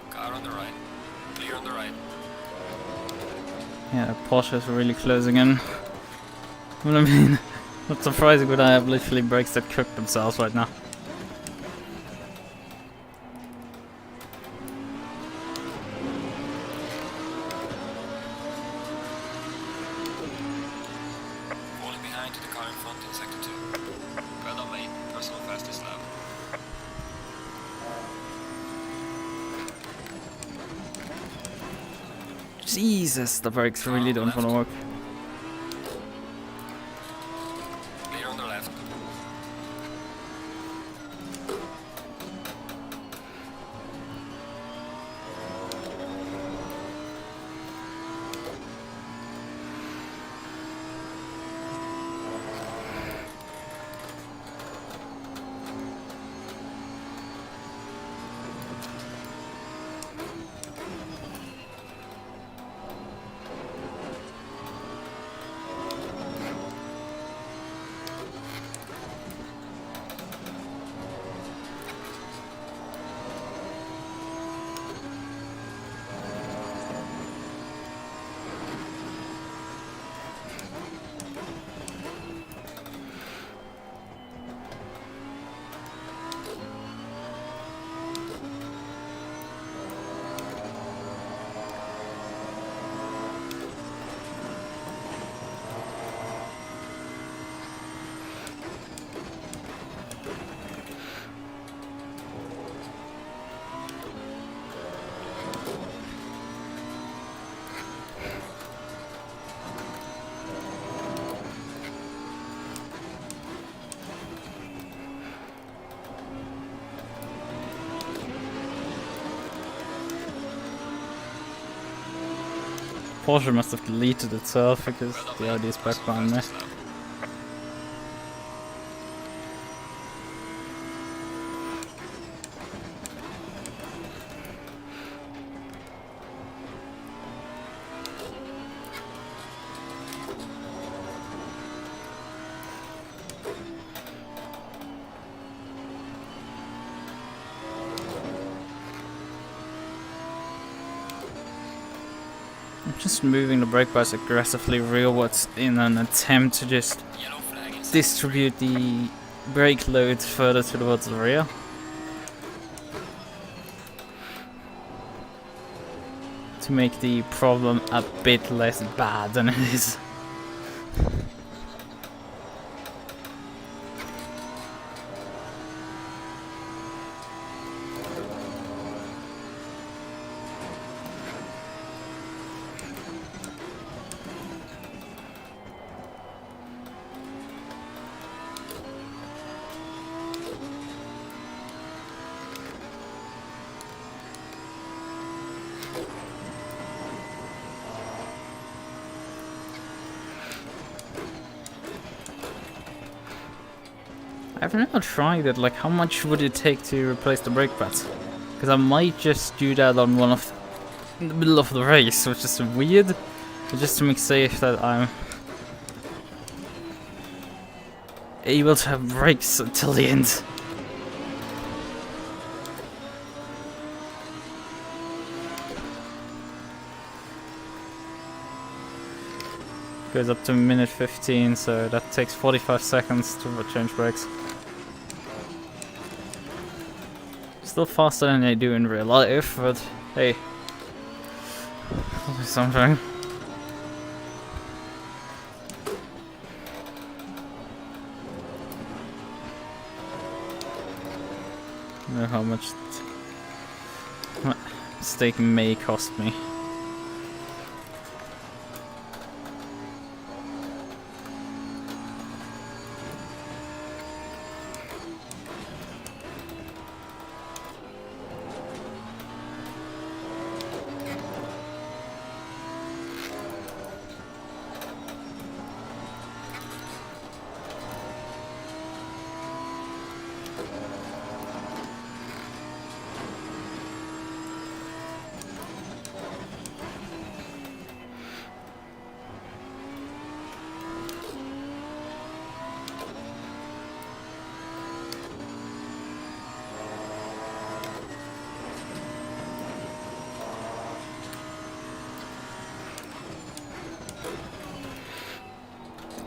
Car on the right. Clear on the right. yeah, Porsche is really closing in. What I mean, not surprising, but I have literally brakes that cook themselves right now. Falling behind to the car in front in sector 2. Well done, mate. Personal fastest lap. Jesus, the brakes really don't want to work. Clear on the left. Porsche must have deleted itself because the Audi is back behind me. I'm just moving the brake pads aggressively rearwards in an attempt to just Yellow flag is distribute the brake load further towards the rear. To make the problem a bit less bad than it is. I've never tried it, like how much would it take to replace the brake pads? Because I might just do that on one of in the middle of the race, which is weird, but just to make safe that I'm able to have brakes until the end. Goes up to minute 15, so that takes 45 seconds to change brakes. Still faster than I do in real life, but hey, something. I don't know how much mistake may cost me.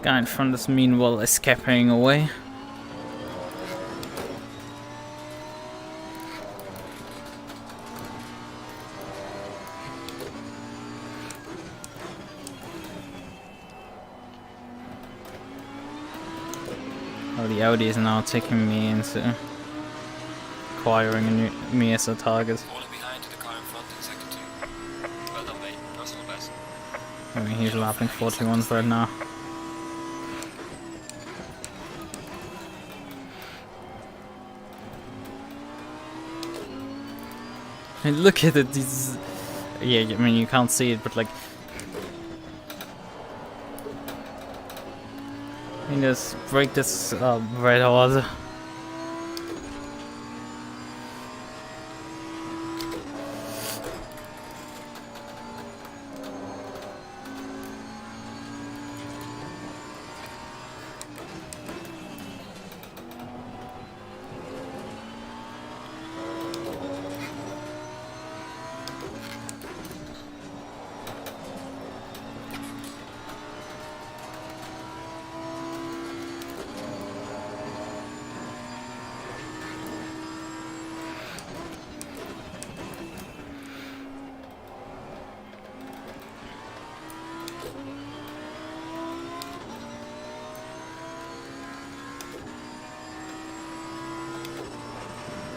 Guy in front is meanwhile escaping away. Oh, the Audi is now taking me into acquiring me as a target. falling behind to the car in front in second 2. Well done, mate. Personal best. I mean, he's lapping 41 right now. I mean, look at it, these... Yeah, I mean, you can't see it, but like... I mean, just break this right hard.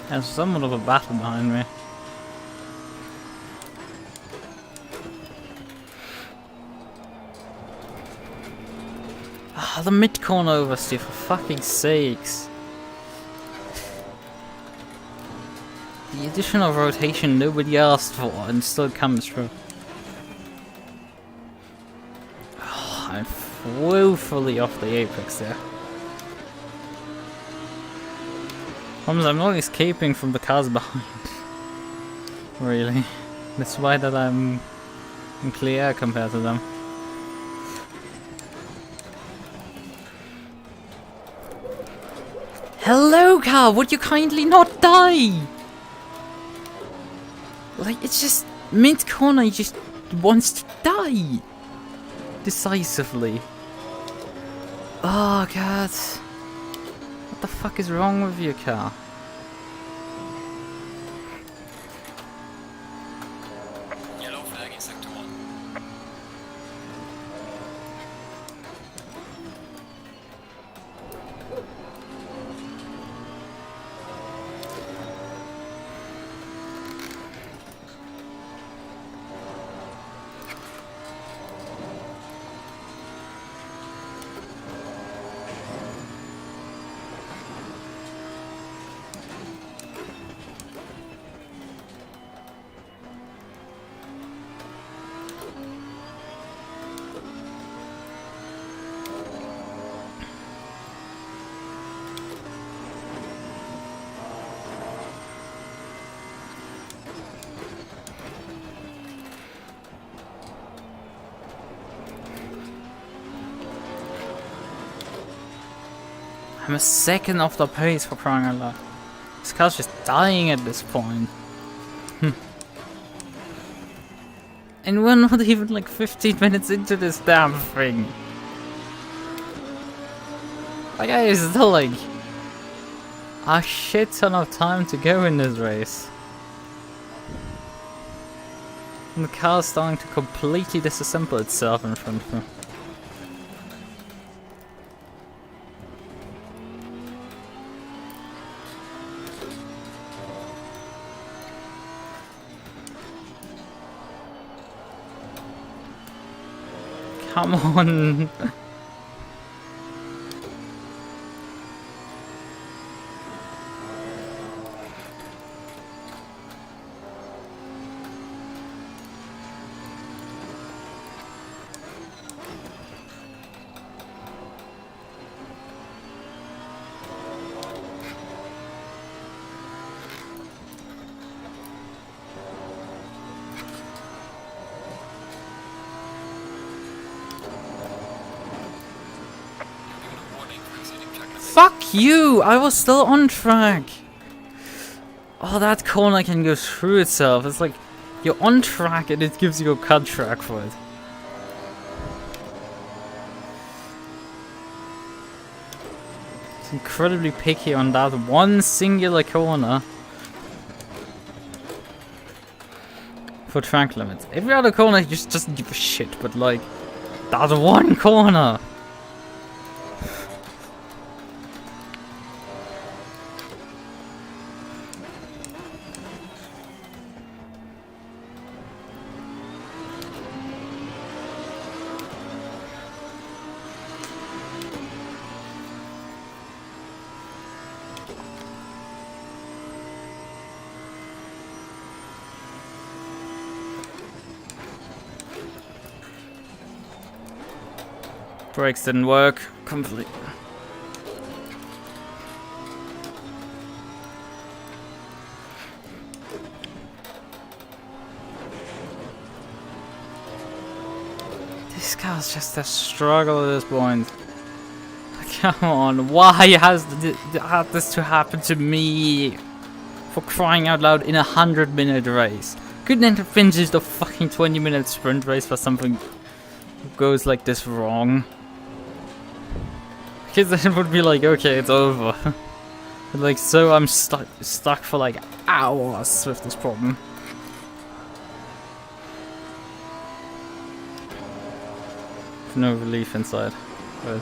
There's somewhat of a battle behind me. Ah, the mid-corner oversteer, for fucking sakes. The additional rotation nobody asked for and still comes through. Oh, I'm woefully off the apex there. I'm not escaping from the cars behind. Really. That's why that I'm in clear air compared to them. Hello, car! Would you kindly not die? Like, it's just mid-corner, you just wants to die decisively. Oh god. What the fuck is wrong with your car? Yellow flag in sector 1. I'm a second off the pace for crying out loud. This car's just dying at this point. And we're not even like 15 minutes into this damn thing. Like I is still like a shit ton of time to go in this race. And the car's starting to completely disassemble itself in front of me. Come on. Fuck you! I was still on track. Oh, that corner can go through itself. It's like you're on track and it gives you a cut track for it. It's incredibly picky on that one singular corner for track limits. Every other corner just doesn't give a shit, but like that one corner. Brakes didn't work completely. This car's just a struggle at this point. Come on, why has had this to happen to me? For crying out loud in a 100-minute race. Couldn't have finished the fucking 20-minute sprint race for something goes like this wrong. Because then it would be like, okay, it's over. But like, so I'm stuck for like hours with this problem. No relief inside. But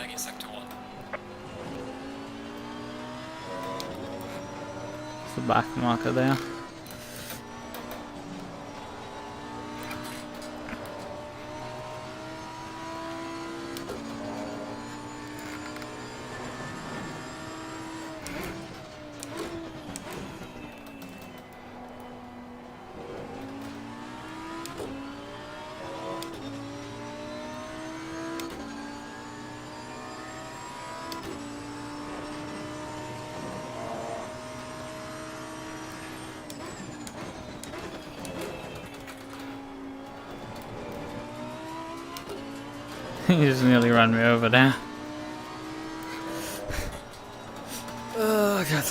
flag in sector 1. It's the back marker there. He just nearly ran me over there. Oh god.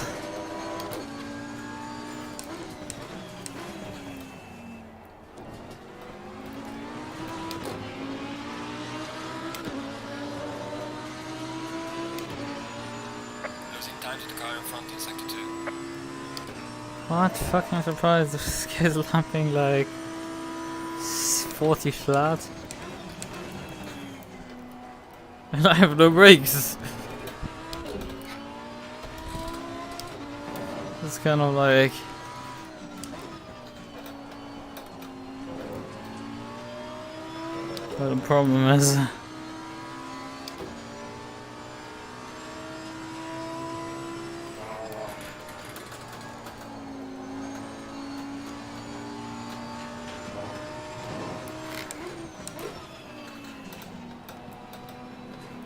Losing time to the car in front in sector 2. What? Fucking surprised. This guy's lapping like 40 flat. And I have no brakes. It's kind of like... what the problem is.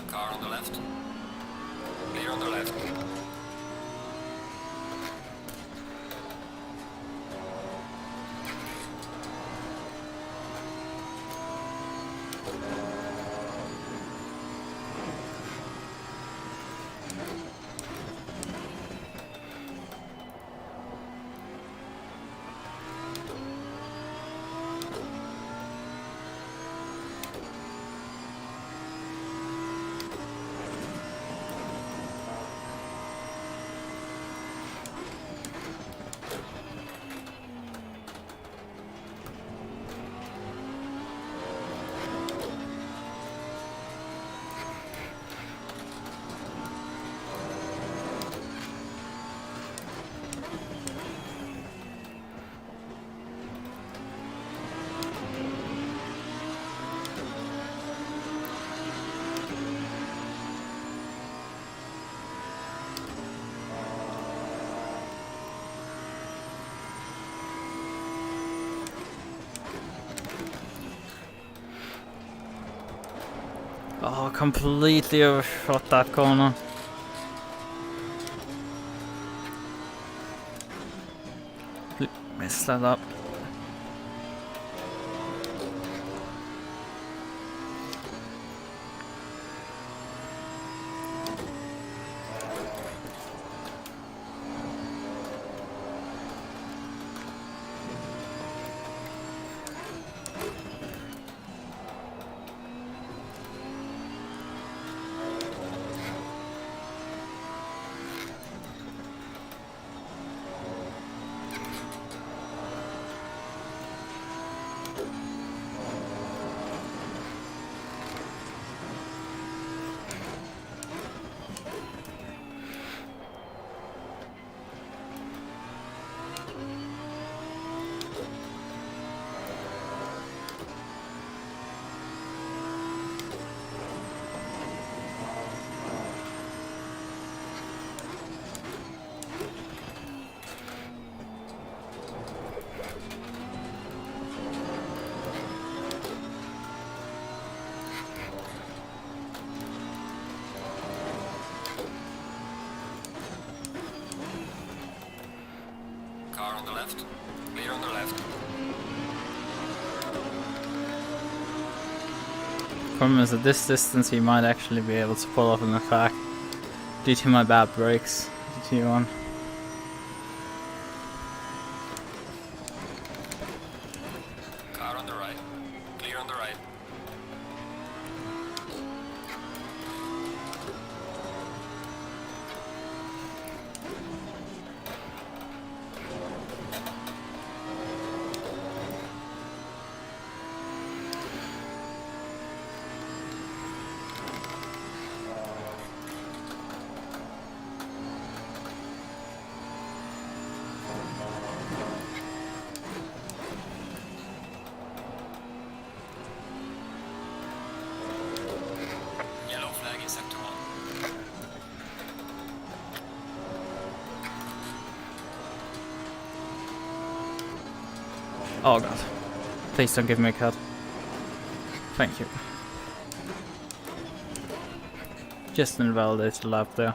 Car on the left. Clear on the left. Oh, completely overshot that corner. Messed that up. Car on the left. Clear on the left. Problem is at this distance he might actually be able to pull off an attack due to my bad brakes. GT1. Car on the right. Clear on the right. Oh god. Please don't give me a cut. Thank you. Just invalidated the lap there.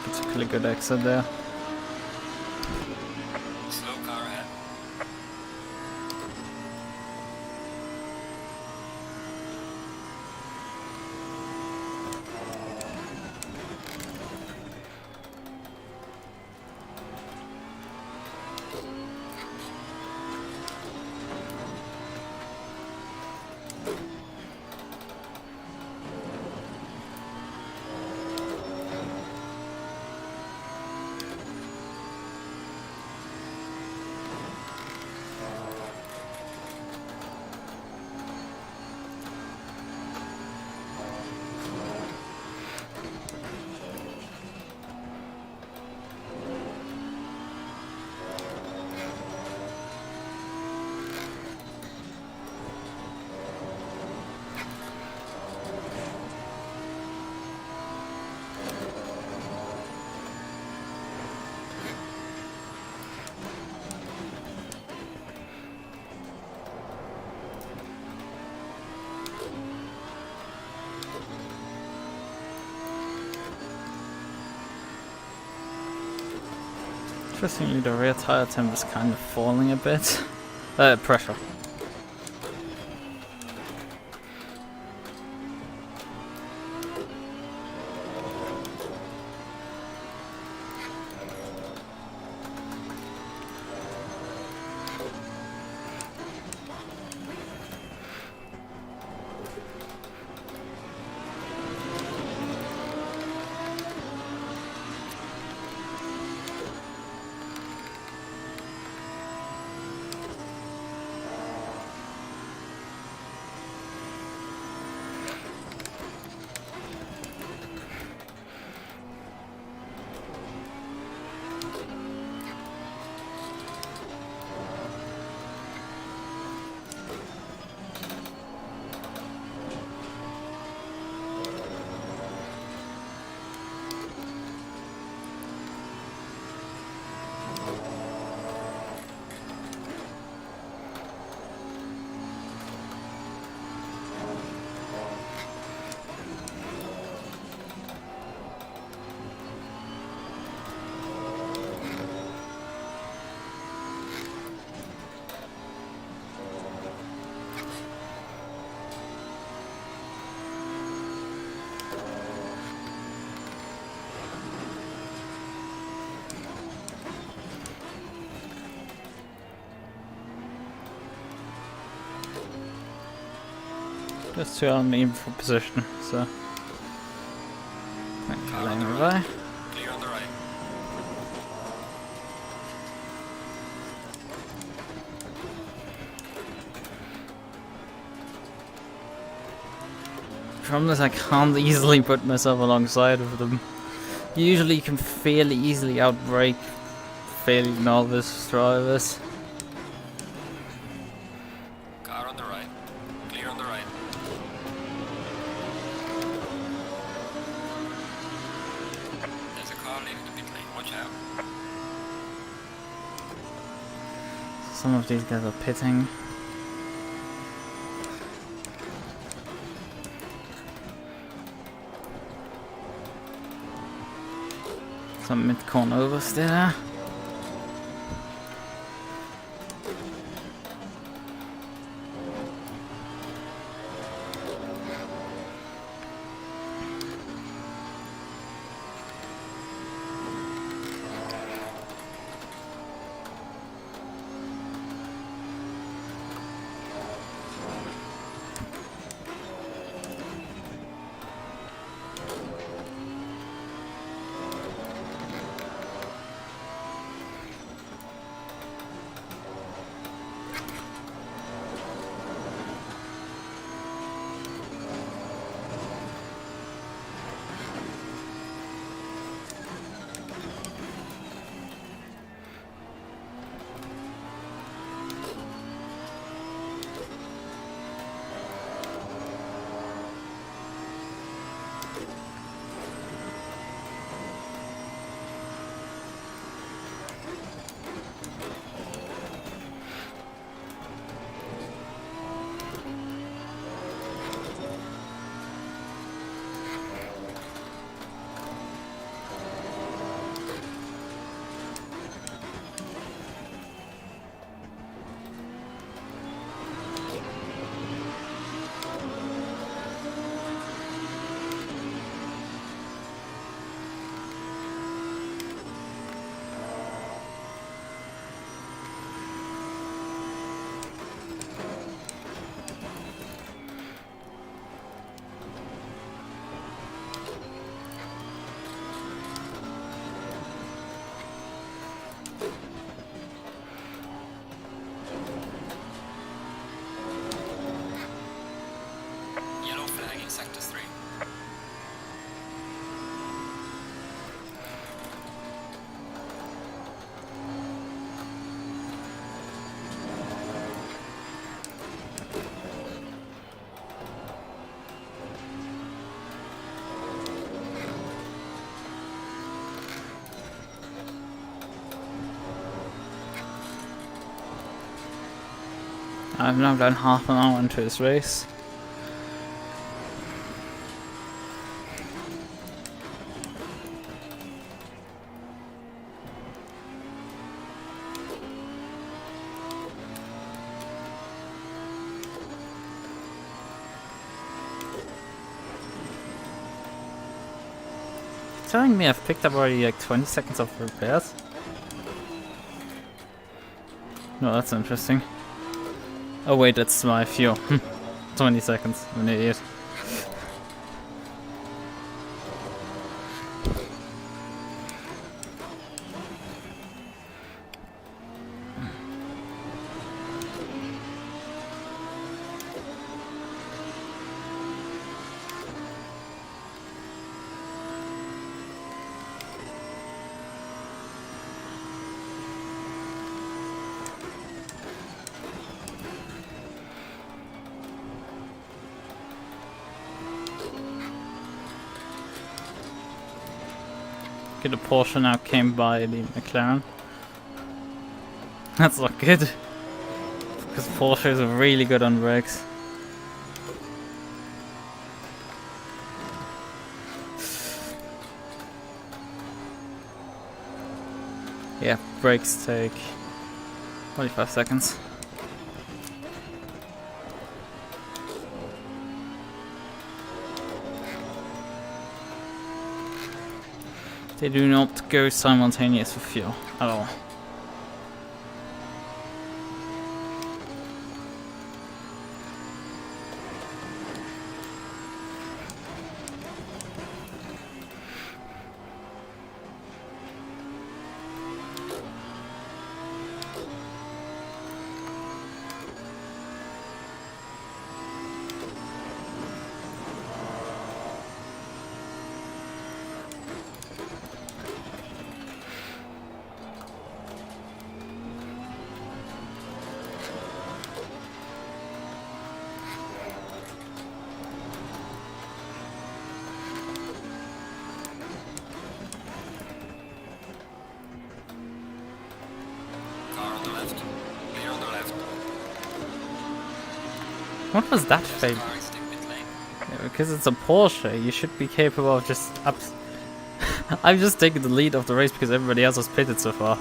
Particularly good exit there. Slow car ahead. Interestingly, the rear tire temp is kind of falling a bit. Pressure. Just too uneven for position, so. Thank you, Lane by. Clear on the right. From this, I can't easily put myself alongside of them. Usually, you can fairly easily outbrake fairly novice drivers. Car on the right. Clear on the right. There's a car leaving the pit lane. Watch out. Some of these guys are pitting. Some mid-con oversteer. I've now done half an hour into this race. Telling me I've picked up already like 20 seconds of repairs? No, that's interesting. Oh wait, that's my fuel. 20 seconds, I'm an idiot. Okay, the Porsche now came by the McLaren. That's not good. Because Porsche is really good on brakes. Yeah, brakes take 45 seconds. They do not go simultaneous with fuel at all. What was that fail? Yeah, because it's a Porsche, you should be capable of just I'm just taking the lead of the race because everybody else has pitted so far.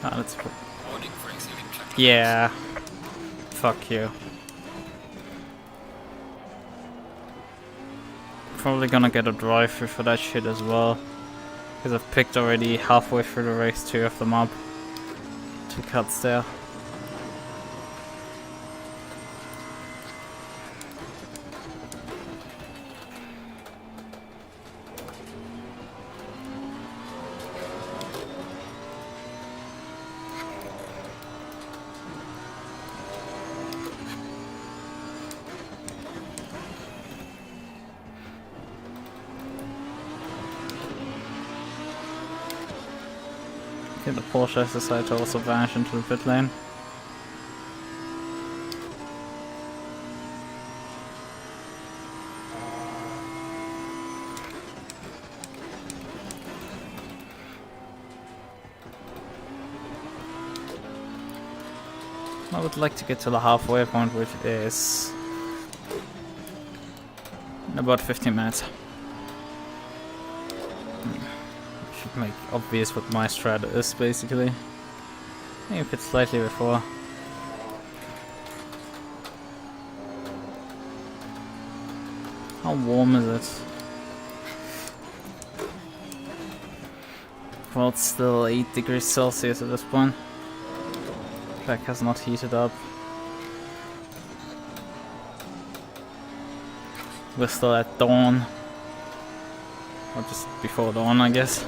Ah, that's yeah. Fuck you. Probably gonna get a drive-through for that shit as well. Because I've picked already halfway through the race 2 of the mob. 2 cuts there. Okay, the Porsche has decided to also vanish into the pit lane. I would like to get to the halfway point, which is in about 15 minutes. Should make obvious what my strat is, basically. Maybe pit slightly before. How warm is it? Well, it's still 8 degrees Celsius at this point. Back has not heated up. We're still at dawn. Or just before dawn, I guess.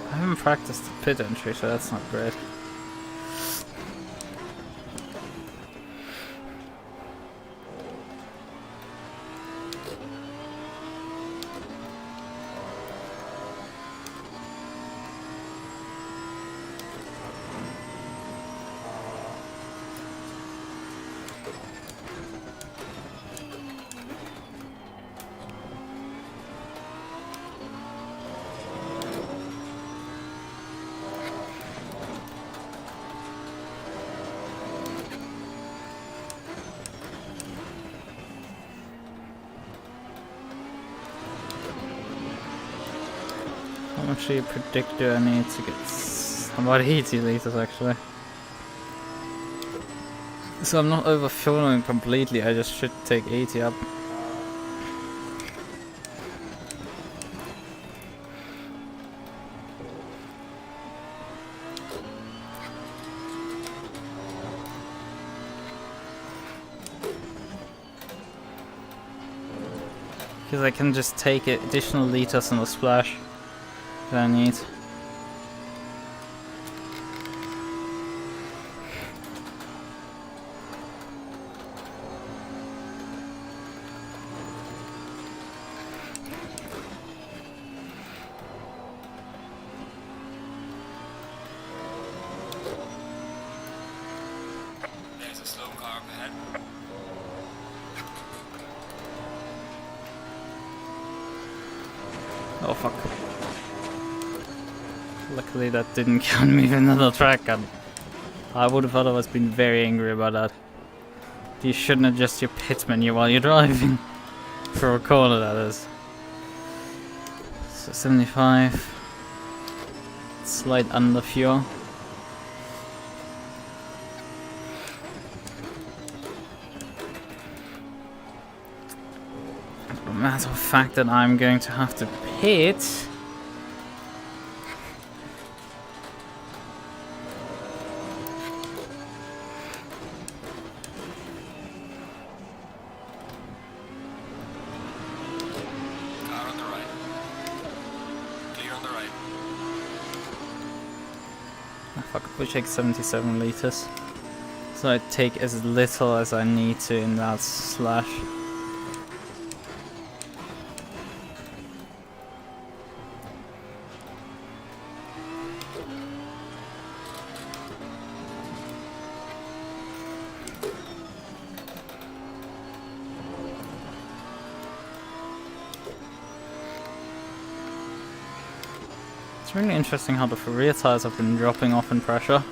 I haven't practiced the pit entry, so that's not great. How much do you predict do I need to get about 80 liters actually? So I'm not overfueling completely, I just should take 80 up. Because I can just take additional liters in the splash that I need. There's a slow car up ahead. Oh fuck. Luckily that didn't count me with another track gun. I would have otherwise been very angry about that. You shouldn't adjust your pit menu while you're driving. For a corner that is. So 75. Slight under fuel. Matter of fact that I'm going to have to pit. Car on the right. Clear on the right. If I could push take 77 liters. So I take as little as I need to in that slash. It's really interesting how the rear tires have been dropping off in pressure.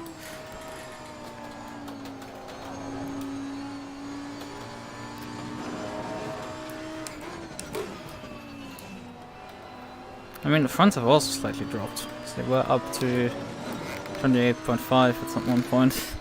I mean, the fronts have also slightly dropped. So they were up to 28.5 at some one point.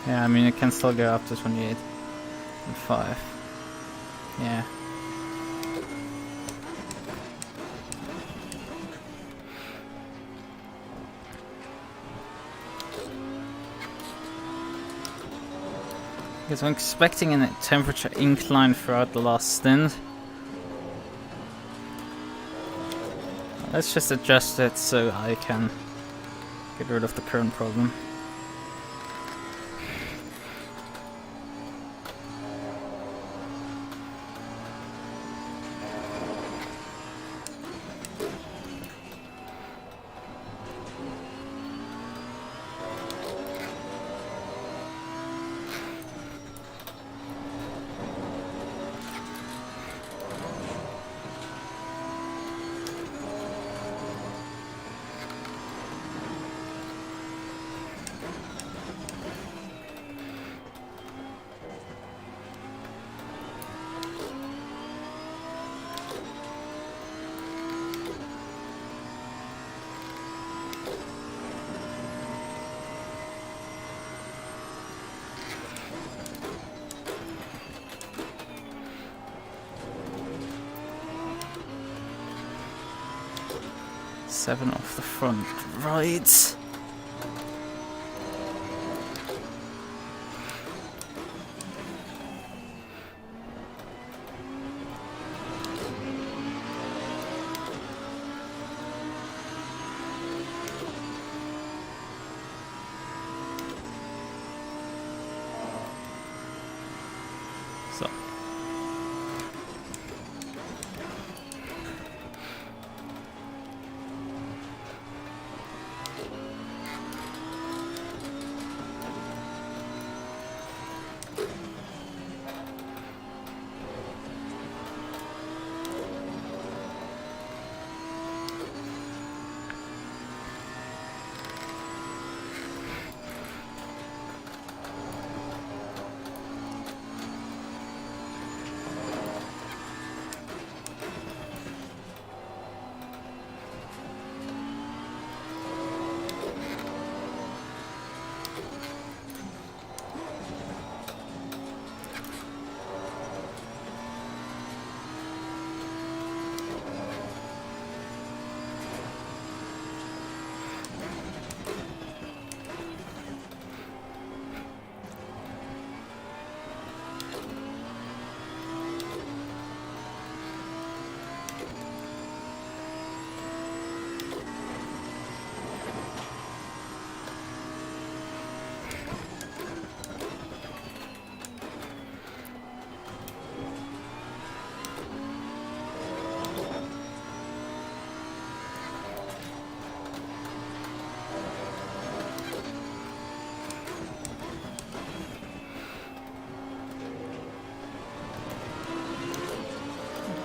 Yeah, I mean, it can still go up to 28.5. Yeah. Because I'm expecting a temperature incline throughout the last stint. Let's just adjust it so I can get rid of the current problem. Seven off the front right. So.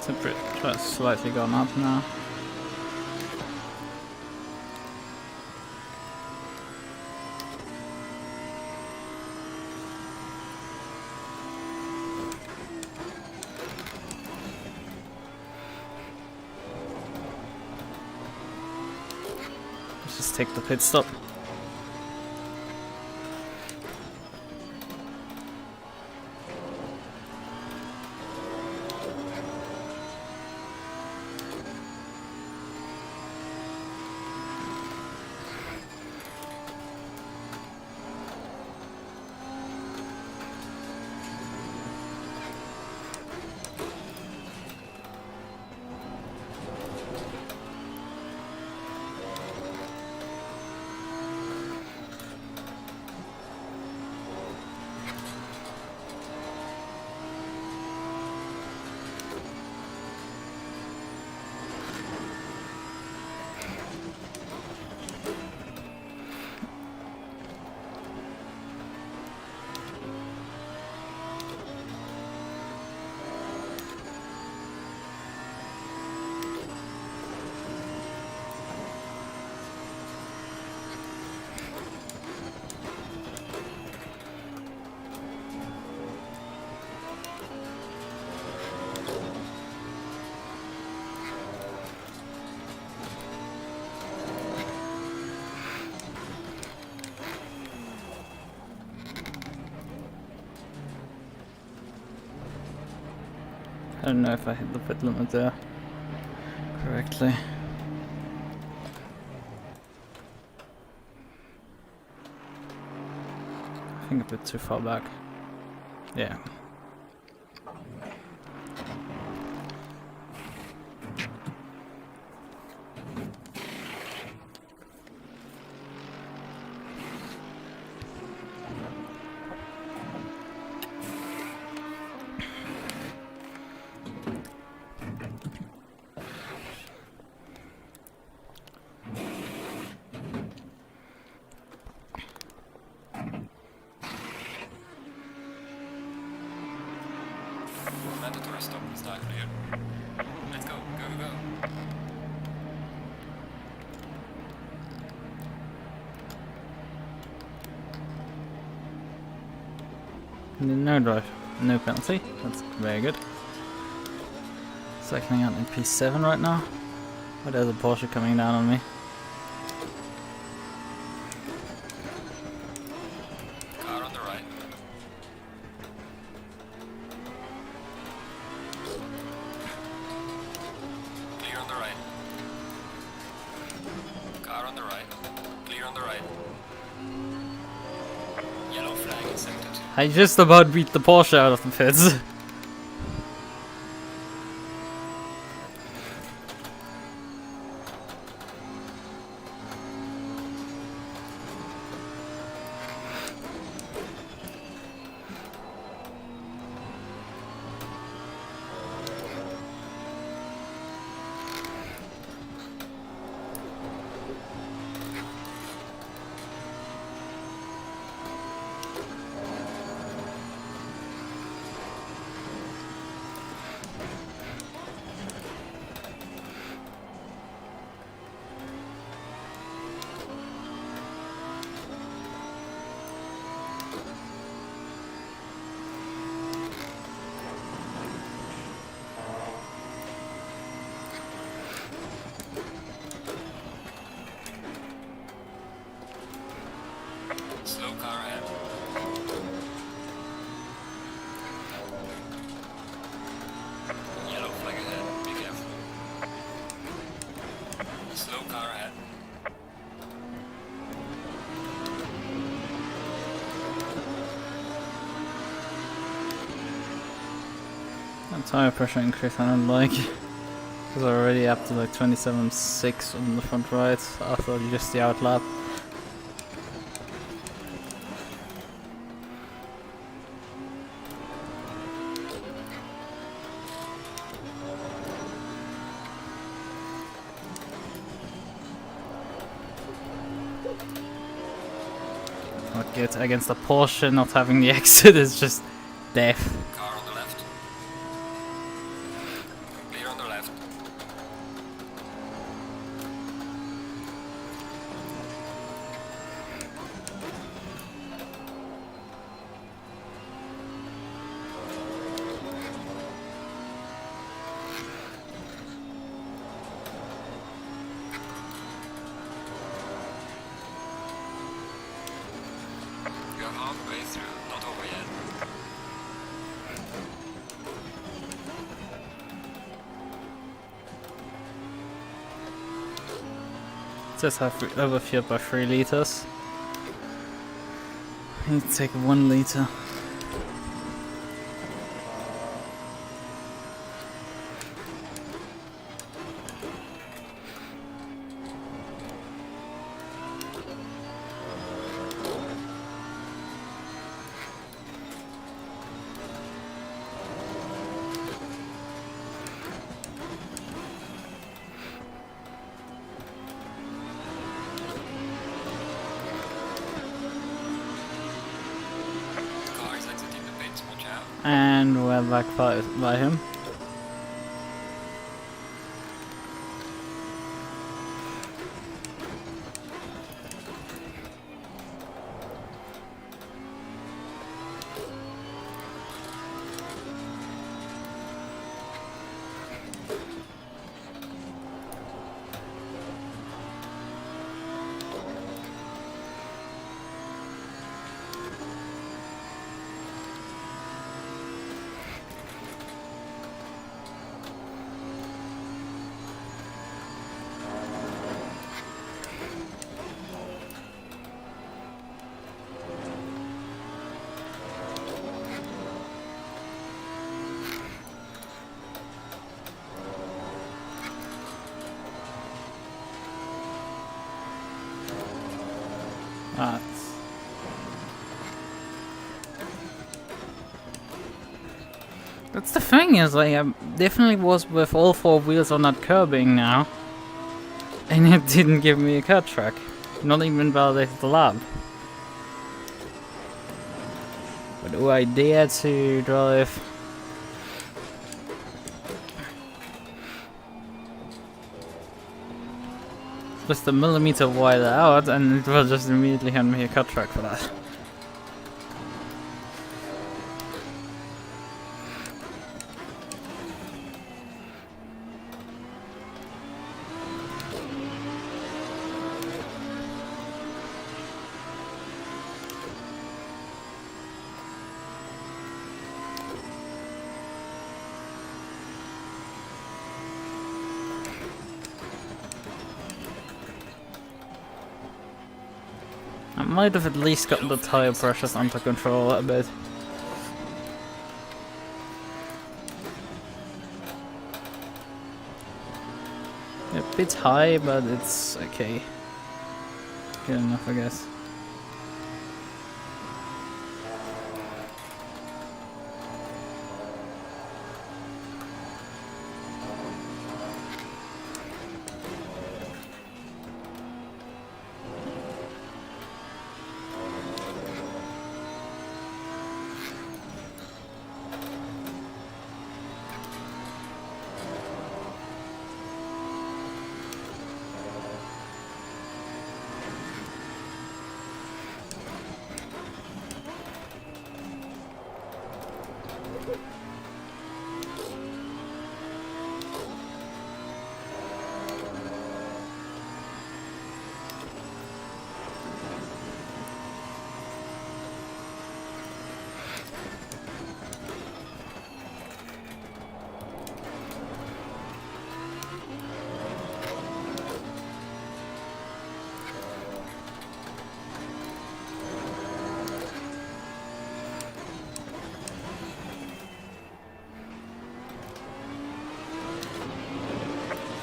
Temperature slightly gone up now. Let's just take the pit stop. don't know if I hit the pit limit there correctly. I think a bit too far back. Yeah. Mandatory stop and start clear. Let's go, go, go. No drive, no penalty. That's very good. Cycling out in P7 right now. But there's a Porsche coming down on me. Car on the right. Clear on the right. Car on the right. Clear on the right. Yellow flag accepted. I just about beat the Porsche out of the pits. Slow car ahead. Yellow flag ahead. Be careful. Slow car ahead. That tire pressure increase I don't like. Because we're already up to like 27.6 on the front right after just the outlap. Not good against the Porsche, not having the exit is just death. Car on the left. Clear on the left. You're halfway through, not over yet. Just have overfueled by 3 liters. I need to take 1 liter. Car is exiting the pits, watch out. And we're back by him. That's the thing, is like I definitely was with all 4 wheels on that curbing now, and it didn't give me a cut track. Not even validated the lab. But do I dare to drive? Just a millimeter wider out, and it will just immediately hand me a cut track for that. I might have at least gotten the tire pressures under control a bit. A bit high, but it's okay. Good enough, I guess.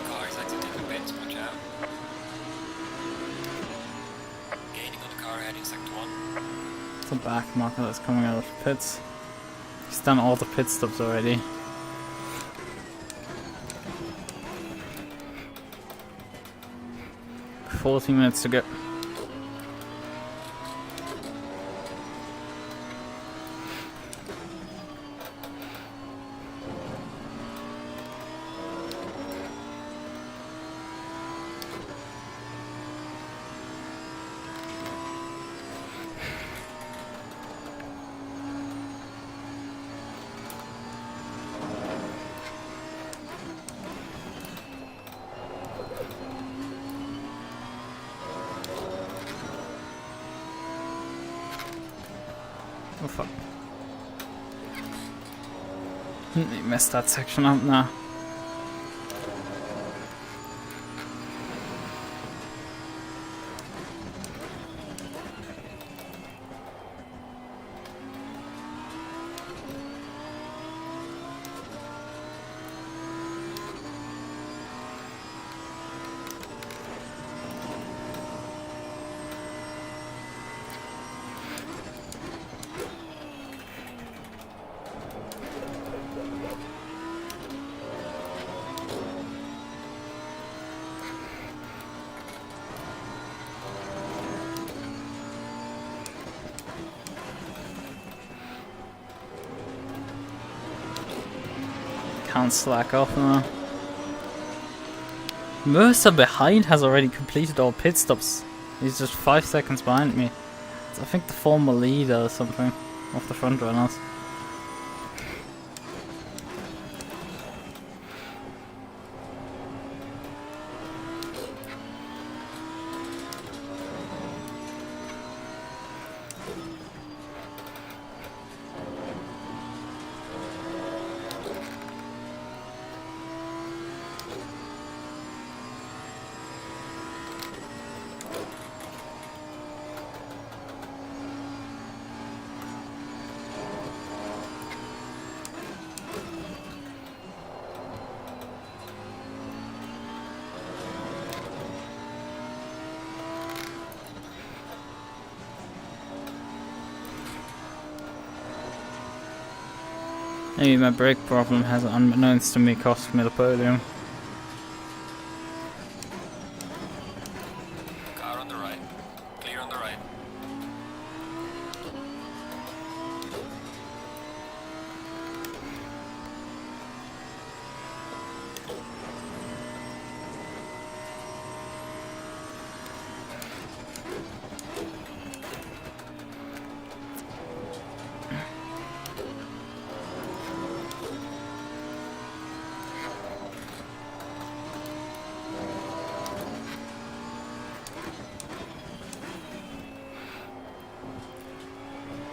Car is exiting the pits, watch out. Gaining on the car heading sector 1. It's a back marker that's coming out of the pits. He's done all the pit stops already. "40 minutes to go." Oh fuck. You messed that section up now. Can't slack off now. Mercer behind has already completed all pit stops. He's just 5 seconds behind me. It's, I think, the former leader or something of the front runners. Maybe my brake problem has, unbeknownst to me, cost me the podium. Car on the right. Clear on the right.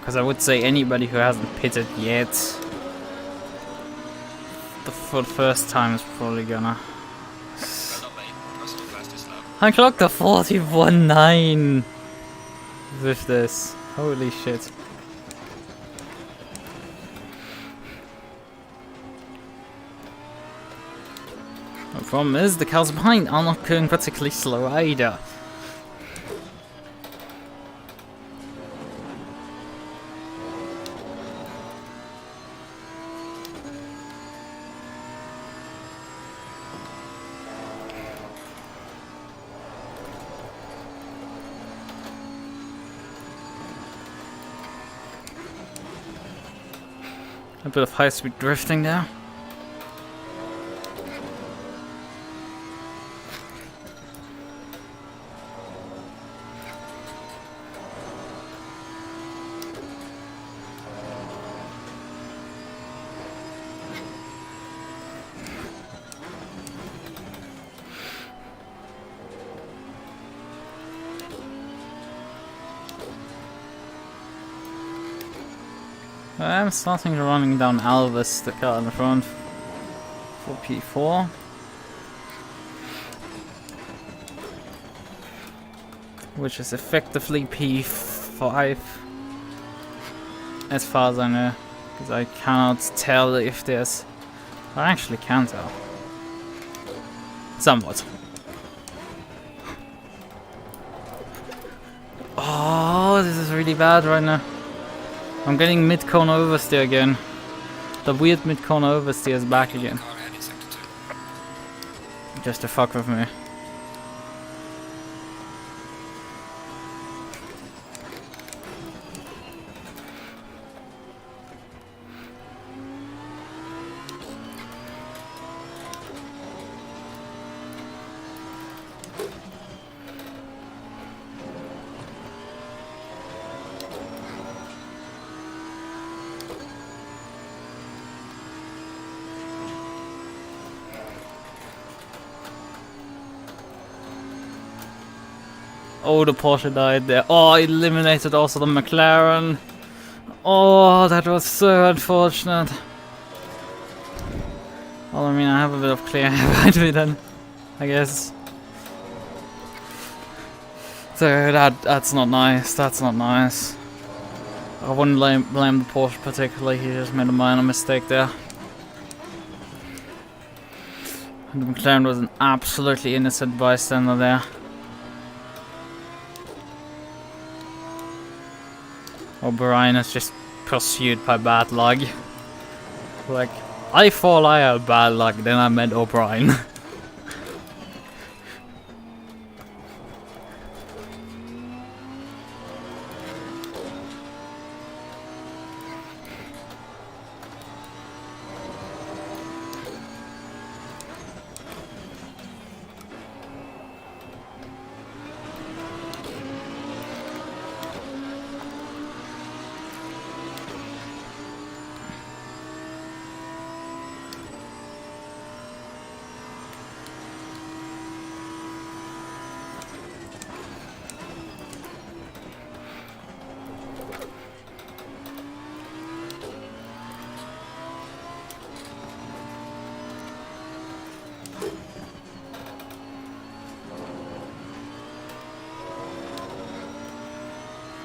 Because I would say anybody who hasn't pitted yet, for the first time is probably gonna. Well done, mate. That's the fastest lap. I clocked a 41.9 with this. Holy shit. The problem is the cars behind are not going particularly slow either. A bit of high-speed drifting there. I'm starting to running down Alvis, the car in the front, for P4. Which is effectively P5, as far as I know, because I cannot tell if there's... I actually can tell. Somewhat. Oh, this is really bad right now. I'm getting mid-cone oversteer again. The weird mid-cone oversteer is back again. Car ahead in sector 2. Just to fuck with me. Oh, the Porsche died there. Oh, it eliminated also the McLaren. Oh, that was so unfortunate. Well, I mean, I have a bit of clear air behind me then, I guess. So that's not nice. That's not nice. I wouldn't blame the Porsche particularly. He just made a minor mistake there. And the McLaren was an absolutely innocent bystander there. O'Brien is just pursued by bad luck. Like, I thought I had bad luck, then I met O'Brien.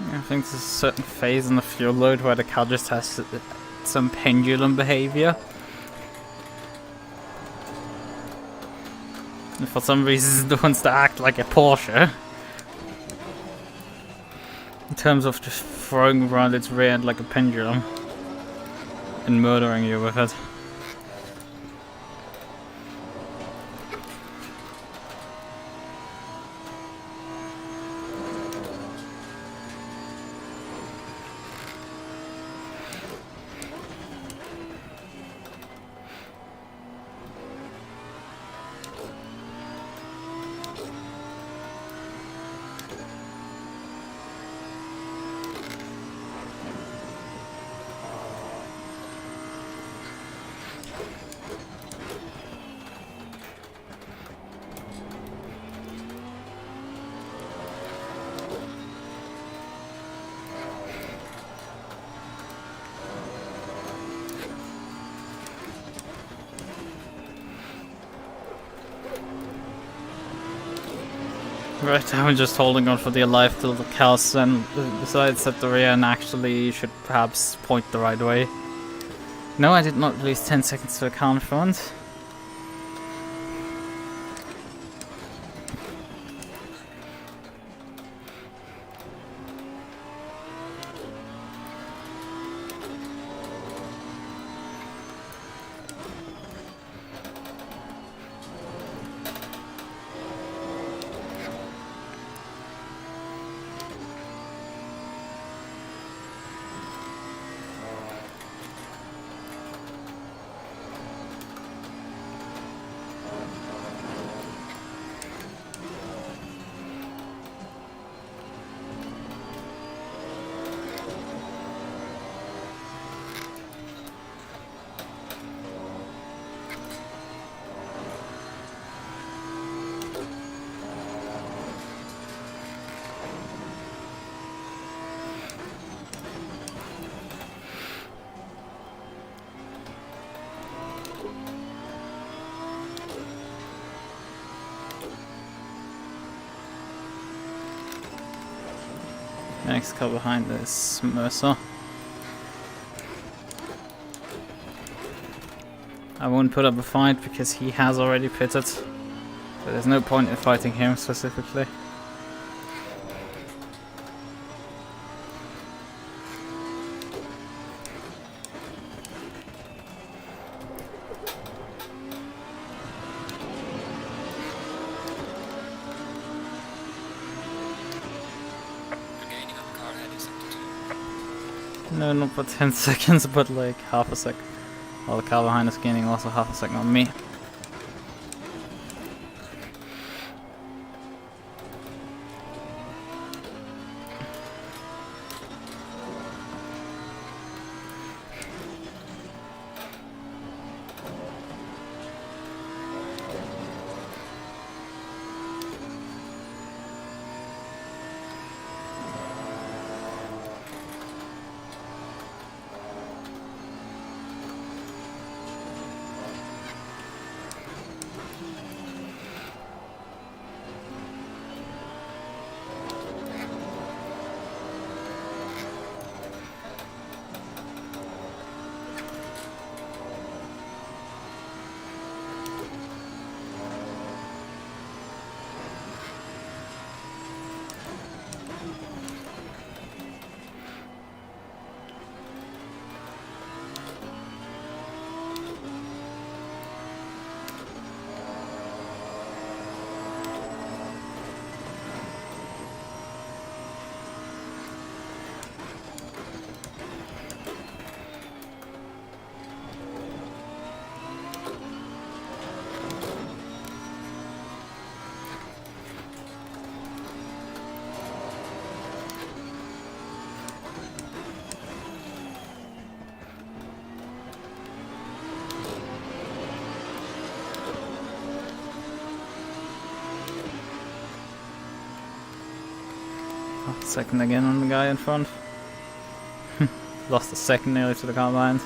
I think there's a certain phase in the fuel load where the car just has some pendulum behavior. And for some reason it wants to act like a Porsche. In terms of just throwing around its rear end like a pendulum. and murdering you with it. Right, I'm just holding on for dear life till the cows and decides at the rear and actually should perhaps point the right way. No, I did not lose 10 seconds to the car in front. Next car behind is Mercer. I won't put up a fight because he has already pitted, so there's no point in fighting him specifically. No, not for 10 seconds, but like half a sec. While the car behind is gaining also half a second on me. Second again on the guy in front. Lost a second nearly to the car behind.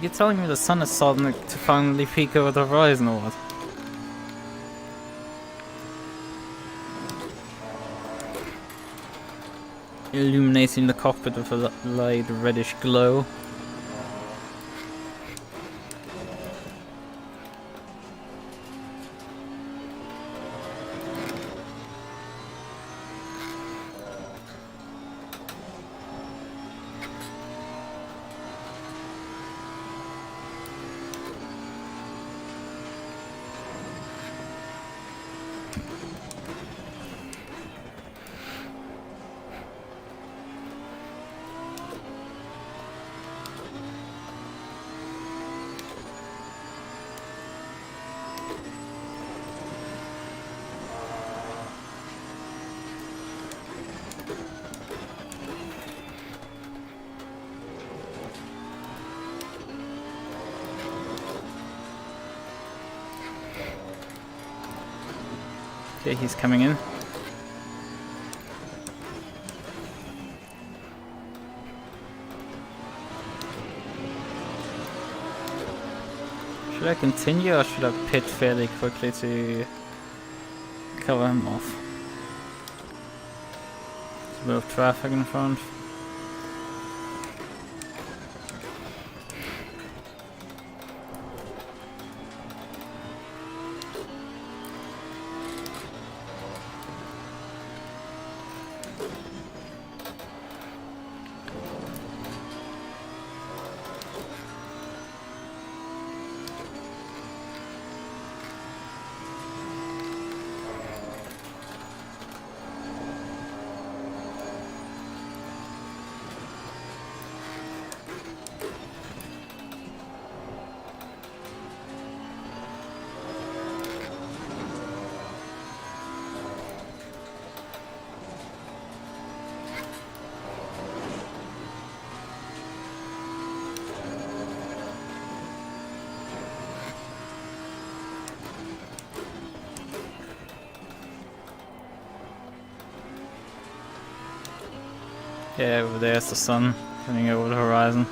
You're telling me the sun is starting to finally peek over the horizon or what? Illuminating the cockpit with a light reddish glow. Okay, he's coming in. Should I continue or should I pit fairly quickly to cover him off? There's a bit of traffic in front. Yeah, over there's the sun coming over the horizon.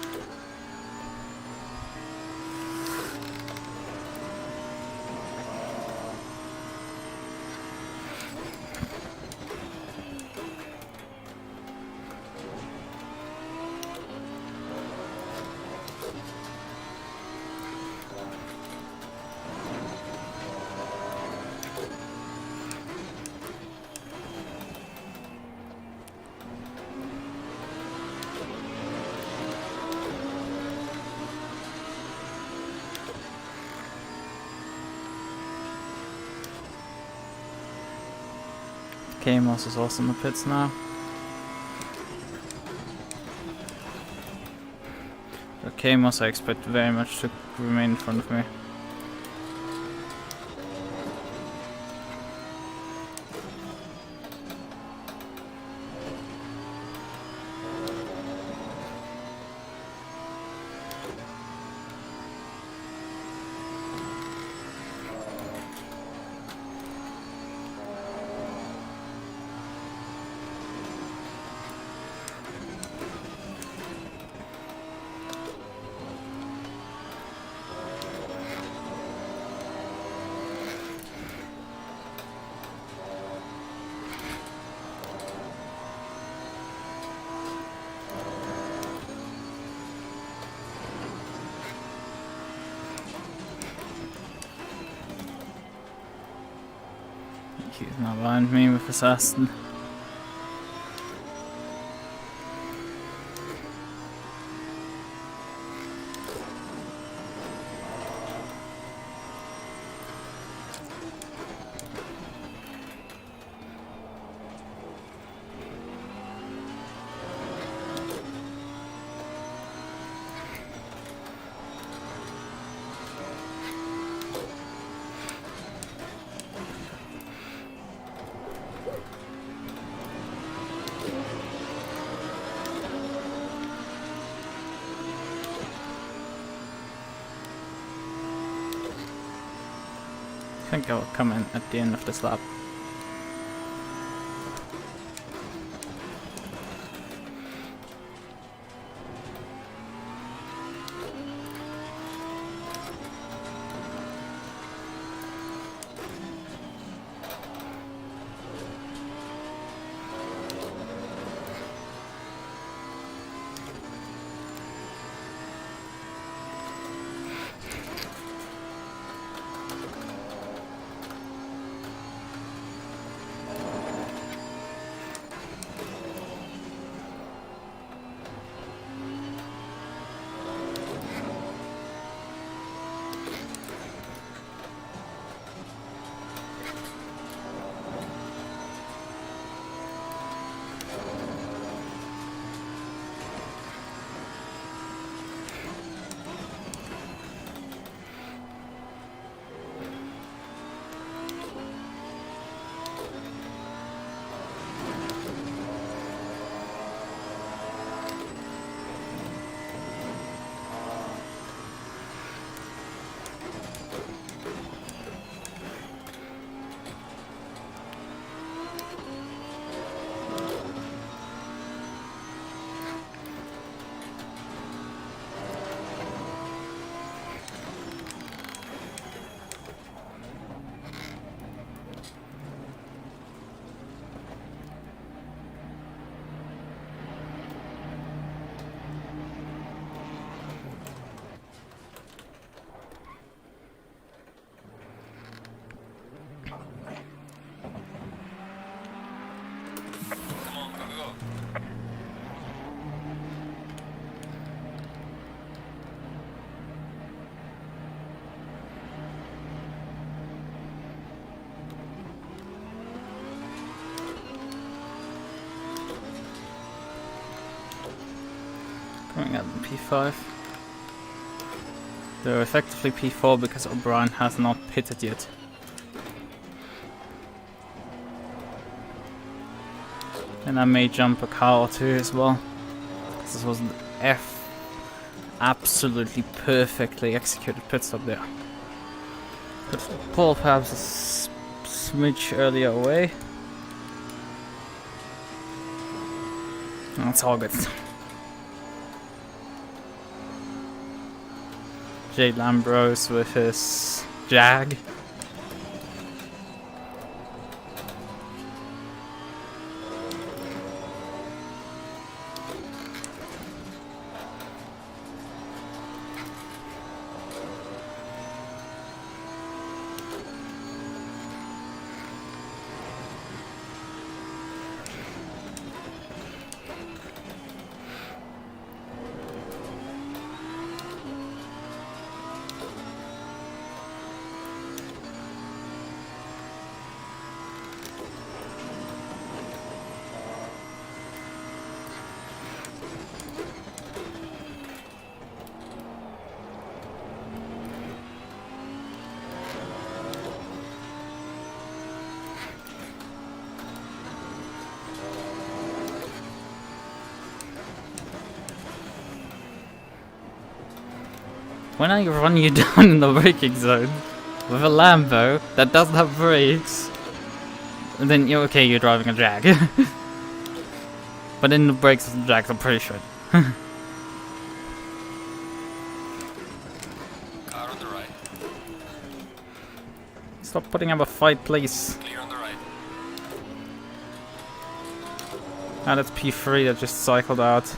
K-Moss is also in the pits now. But K-Moss I expect very much to remain in front of me. He's not behind me with his Aston. I think I'll come in at the end of this lap. Coming out in P5. They're effectively P4 because O'Brien has not pitted yet. And I may jump a car or two as well. This was an absolutely perfectly executed pit stop there. Could pull perhaps a smidge earlier away. That's all good. Jay Lambros with his Jag. When I run you down in the braking zone with a Lambo that doesn't have brakes, and then you're okay, you're driving a Jag. But in the brakes of the Jag, I'm pretty sure. Car on the right. Stop putting up a fight, please. Clear on the right. Ah, that's P3 that just cycled out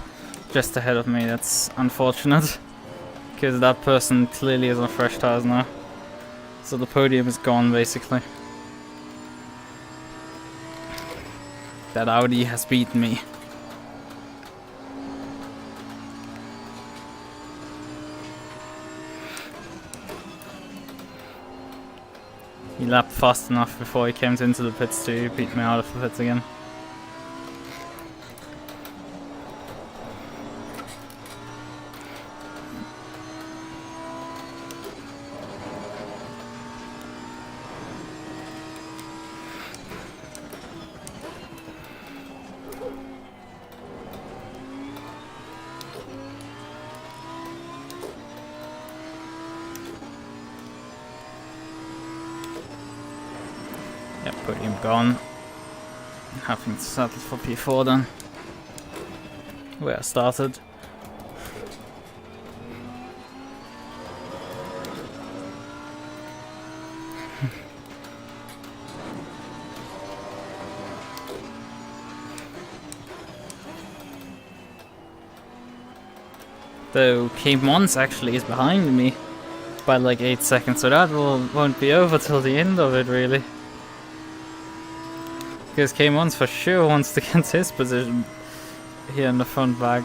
just ahead of me. That's unfortunate. Because that person clearly is on fresh tires now. So the podium is gone, basically. That Audi has beaten me. He lapped fast enough before he came into the pits to beat me out of the pits again. Yep, podium gone. Having to settle for P4 then. Where I started. Though K-Mons actually is behind me by like 8 seconds, so that won't be over till the end of it really. Because K-Mons for sure wants to get his position here in the front bag.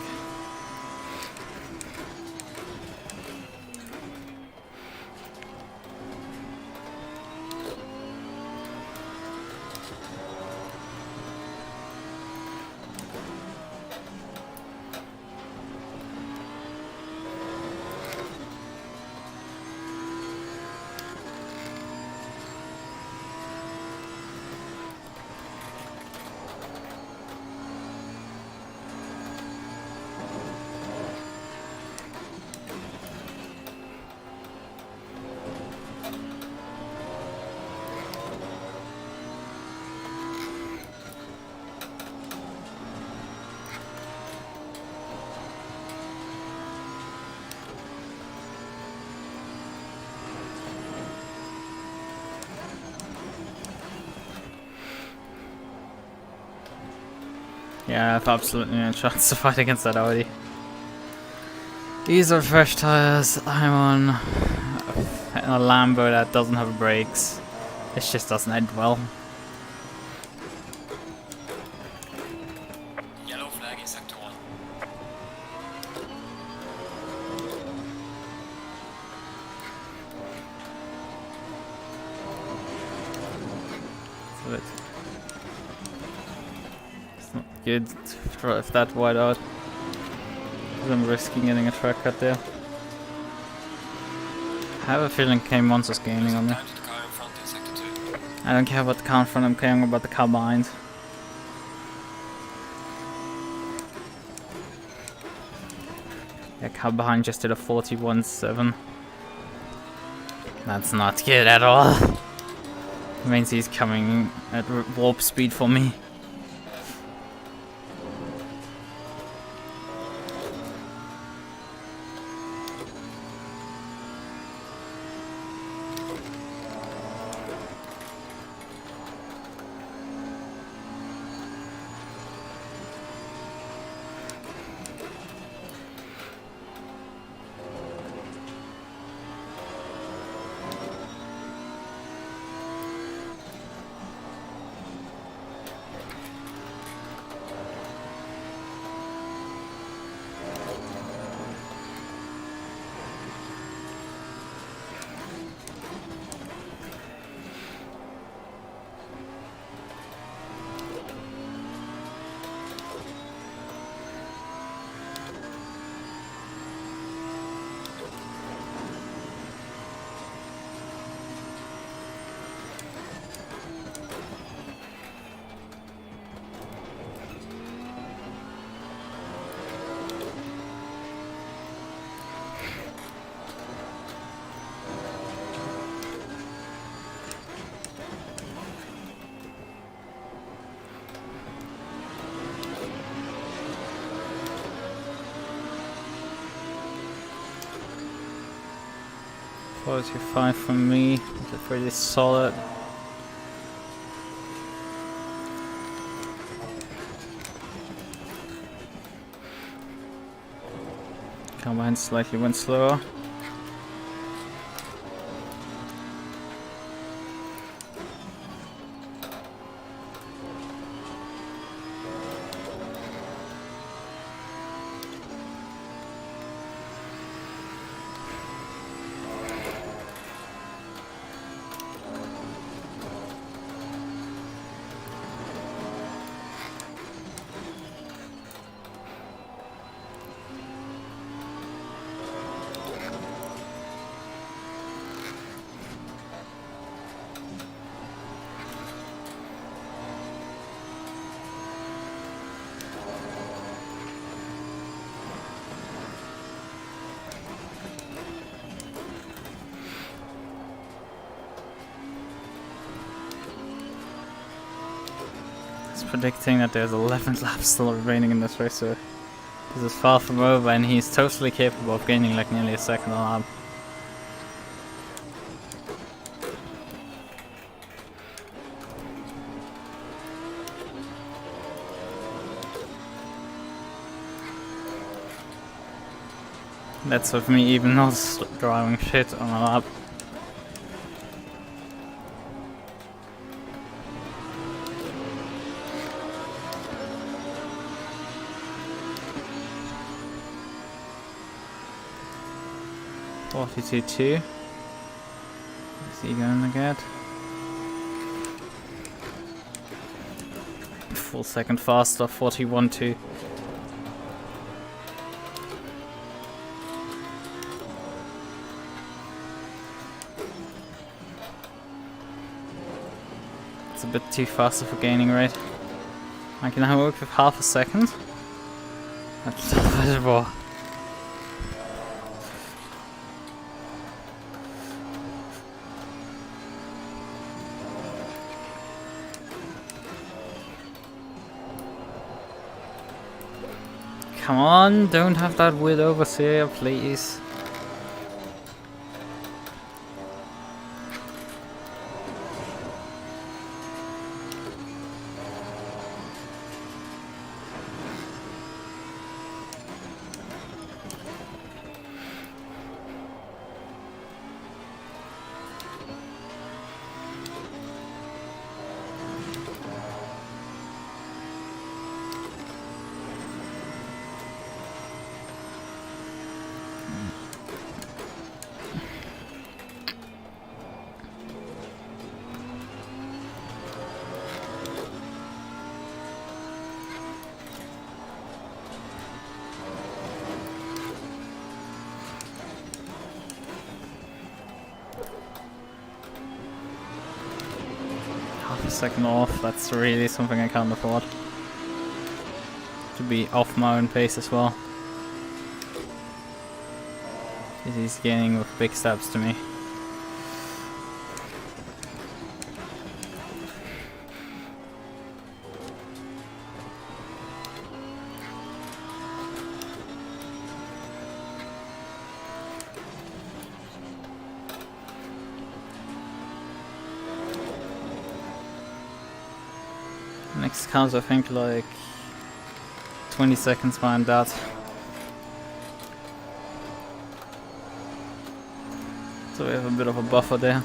Yeah, I have absolutely no chance to fight against that Audi. These are fresh tires. I'm on a Lambo that doesn't have brakes. This just doesn't end well. Yellow flag in sector 1. So it's not good to drive that wide out. 'Cause I'm risking getting a track cut there. I have a feeling K1's is gaining on me. Time to the car in front in sector 2. I don't care about the car in front, I'm caring about the car behind. Yeah, car behind just did a 41.7. That's not good at all. Means he's coming at warp speed for me. Quality 5 from me, it's pretty solid. Combine slightly went slower. Predicting that there's 11 laps still remaining in this race, so this is far from over, and he's totally capable of gaining like nearly a second a lap. That's with me even not driving shit on a lap. .42.2. What's he going to get? Full second faster, 41.2. It's a bit too fast of a gaining rate. I can now work with half a second. That's possible. Come on, don't have that weird oversteer, please. a second off. That's really something I can't afford. To be off my own pace as well. Because he's gaining with big steps to me. Next comes I think like 20 seconds behind that. So we have a bit of a buffer there.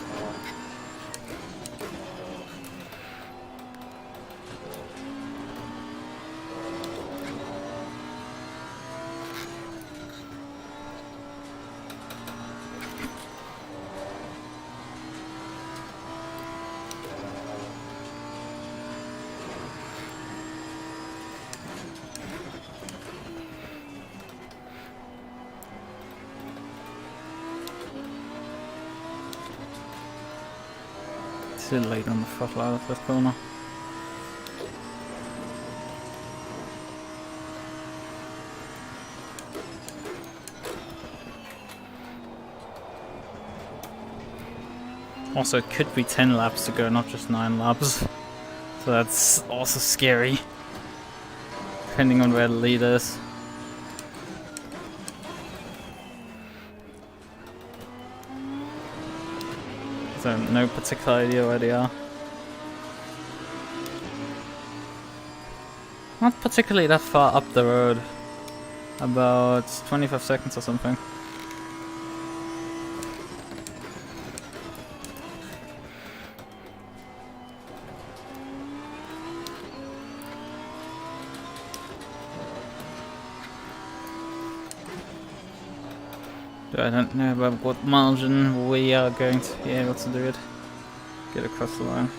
Still late on the throttle out of that corner. Also, it could be 10 laps to go, not just 9 laps. So that's also scary. Depending on where the lead is. So no particular idea where they are. Not particularly that far up the road. About 25 seconds or something. I don't know about what margin we are going to be able to do it. Get across the line.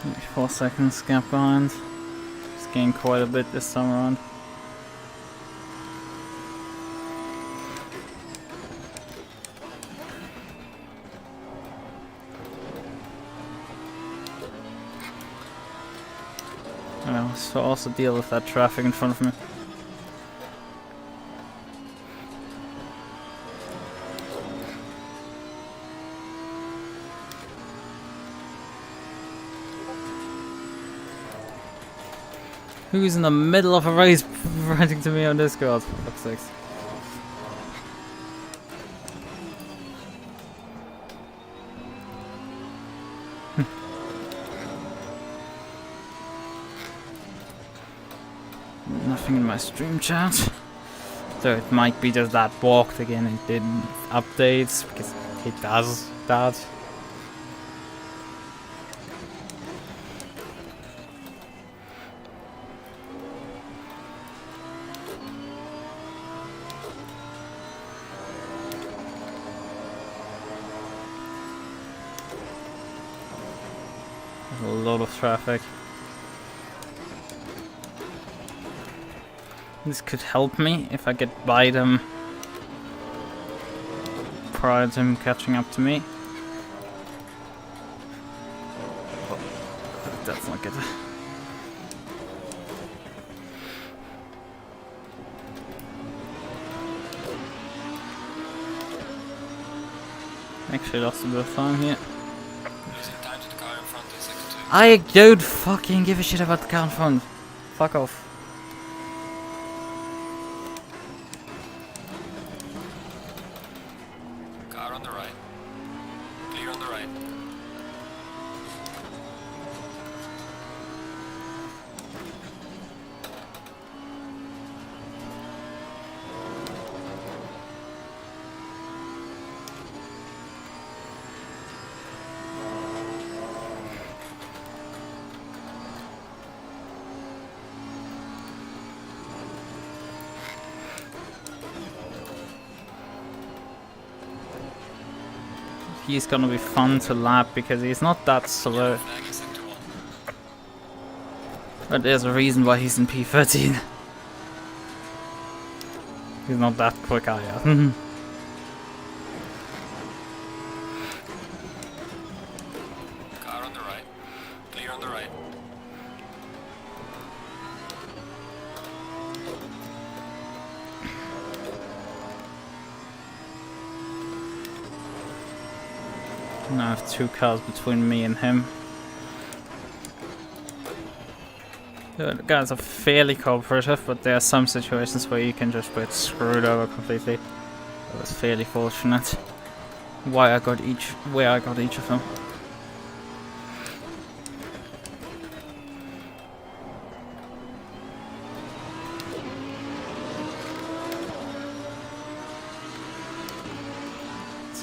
Maybe 4 seconds gap behind. Just gained quite a bit this time around. So also deal with that traffic in front of me. Who's in the middle of a race ranting to me on Discord, for fuck's sakes. Nothing in my stream chat. So it might be just that walked again and didn't updates, because it does that. A lot of traffic. This could help me if I get by them prior to him catching up to me. That's not good. Actually lost a bit of time here. Losing time to the car in front in sector 2. I don't fucking give a shit about the car in front. Fuck off. Car on the right. Clear on the right. He's gonna be fun to lap because he's not that slow. Flag in sector 1. But there's a reason why he's in P13. He's not that quick either. Car on the right. Clear on the right. Now I have 2 cars between me and him. The guys are fairly cooperative, but there are some situations where you can just get screwed over completely. I was fairly fortunate where I got each of them.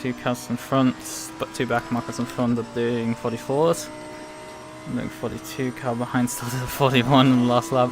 Two cars in front, but 2 back markers in front are doing 44s. I'm doing 42, car behind started at 41 in the last lap.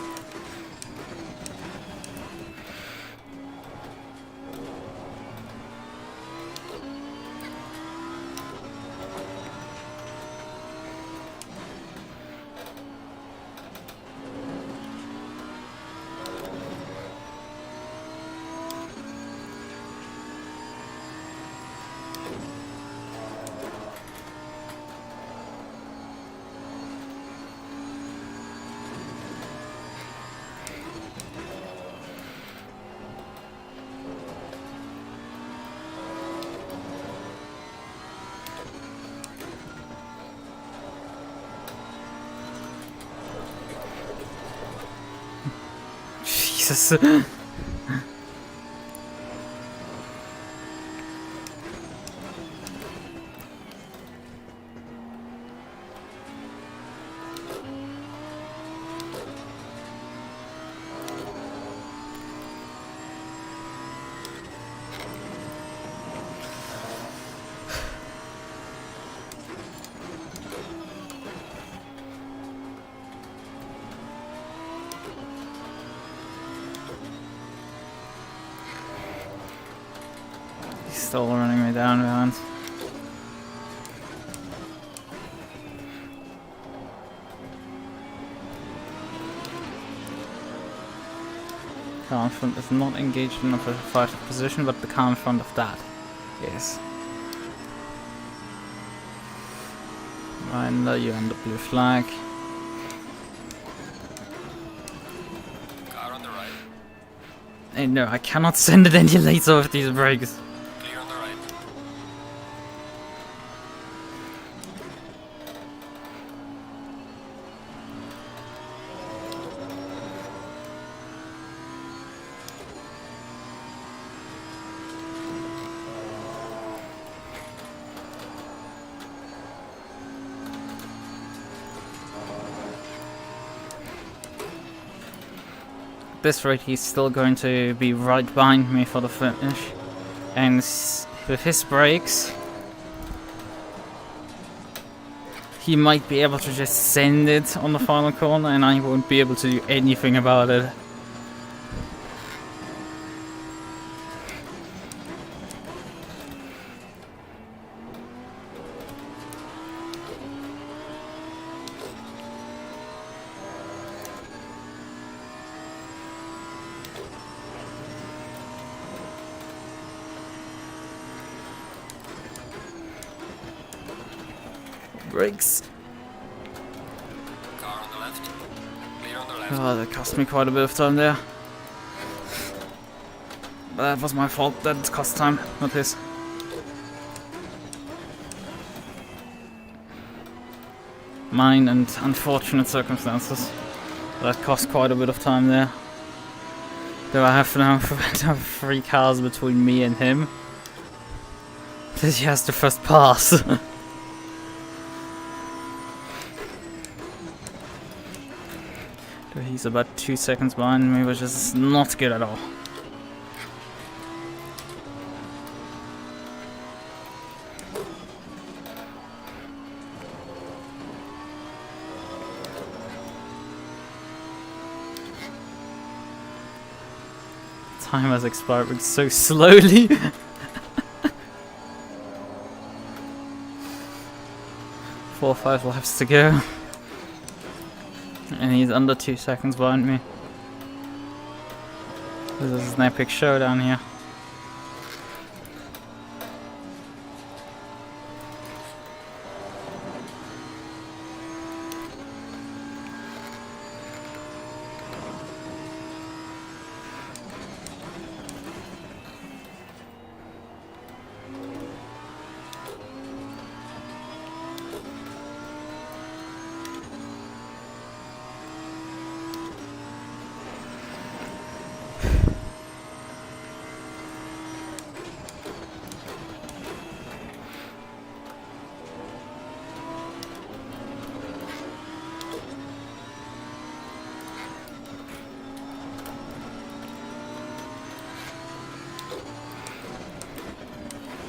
Jesus. Still running me down behind. Car in front is not engaged in a fighting position, but the car in front of that is. Reminder, you're on the blue flag. Car on the right. Hey, no, I cannot send it any later with these brakes. Clear on the right. At this rate, he's still going to be right behind me for the finish. And with his brakes, he might be able to just send it on the final corner and I won't be able to do anything about it. Brakes. left. Clear on the left. Oh, that cost me quite a bit of time there. But that was my fault, that it cost time, not his. Mine and unfortunate circumstances. That cost quite a bit of time there. Do I have now 3 cars between me and him? He has to first pass. He's about 2 seconds behind me, which is not good at all. Time has expired so slowly. 4 or 5 laps to go. And he's under 2 seconds behind me. This is an epic showdown here.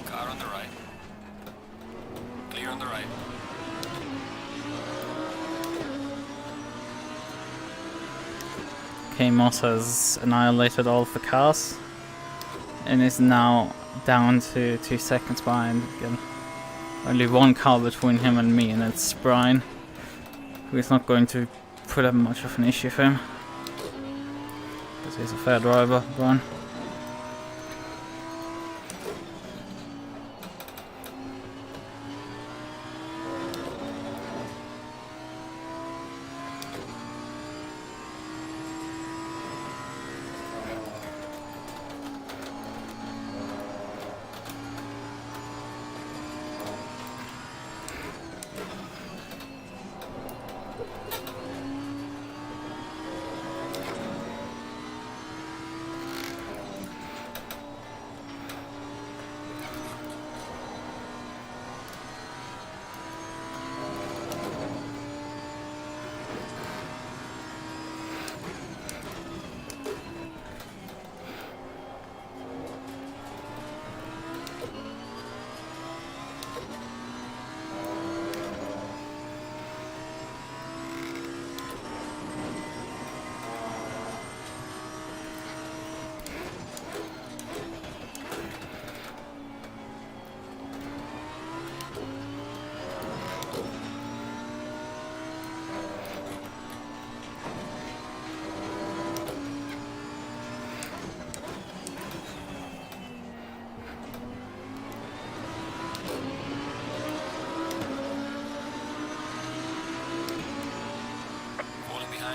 Car on the right. Clear on the right. Okay, Moss has annihilated all of the cars and is now down to 2 seconds behind again. Only 1 car between him and me, and it's Brian, who is not going to put up much of an issue for him. Because he's a fair driver, Brian.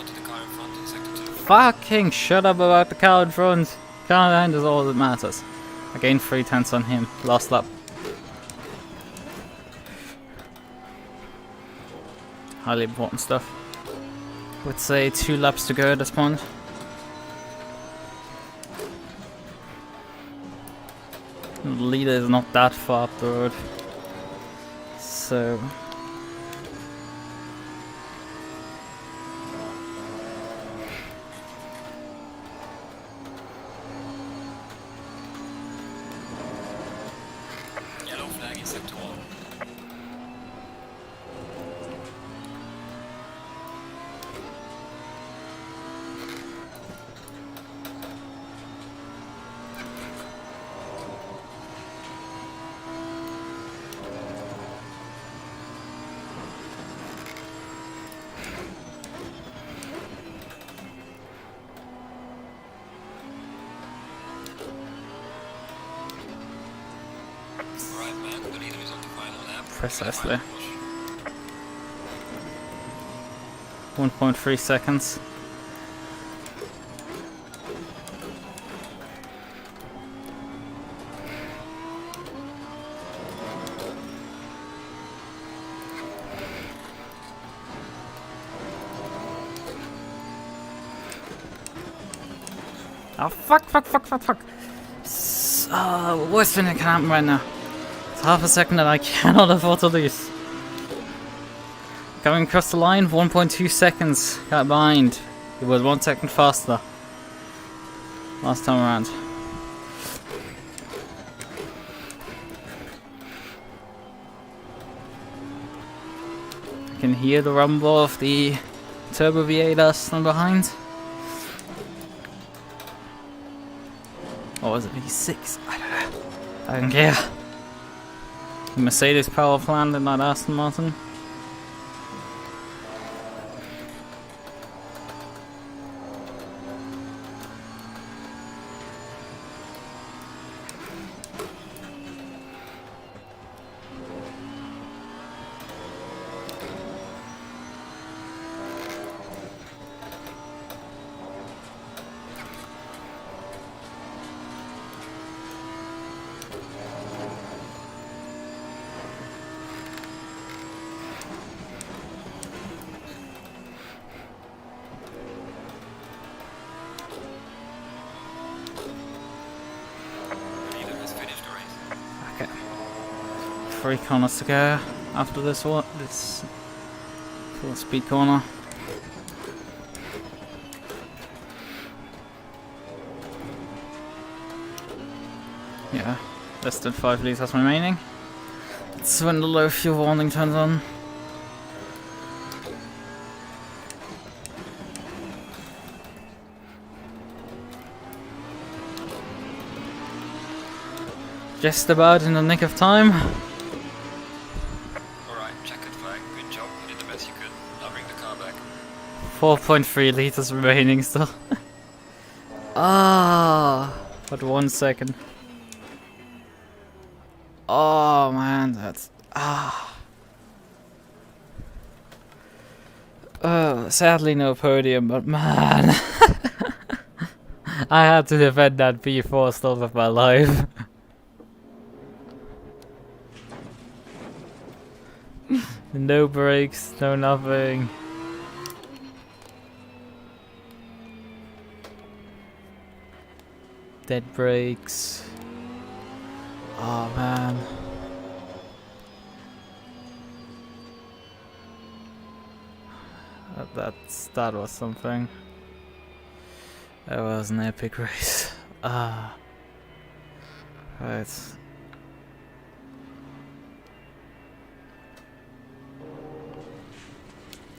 To the car in front in sector 2. Fucking shut up about the car in front. Car behind is all that matters. I gained 3/10 on him. Last lap. Highly important stuff. Would say 2 laps to go at this point. The leader is not that far up the road. So... Yellow flag in sector 1. Right, man, the leader is on the final lap. Precisely. 1.3 seconds. Oh, fuck. Worst thing that can happen right now. It's half a second that I cannot afford to lose. Coming across the line, 1.2 seconds. Got behind. It was 1 second faster. Last time around. I can hear the rumble of the turbo V8 dust from behind. Or was it V6? I don't know. I don't care. The Mercedes power plant and not Aston Martin. Leader has finished the race. Okay. 3 corners to go after this one. This full speed corner. Yeah, less than 5 liters remaining. That's when the low fuel warning turns on. Just about in the nick of time. Alright, checkered flag. Good job. You did the best you could. Now bring the car back. 4.3 liters remaining still. But 1 second. Oh man, that's sadly no podium, but man, I had to defend that P4 still with my life. No brakes, no nothing. Dead brakes. Oh man. That was something. That was an epic race. Right.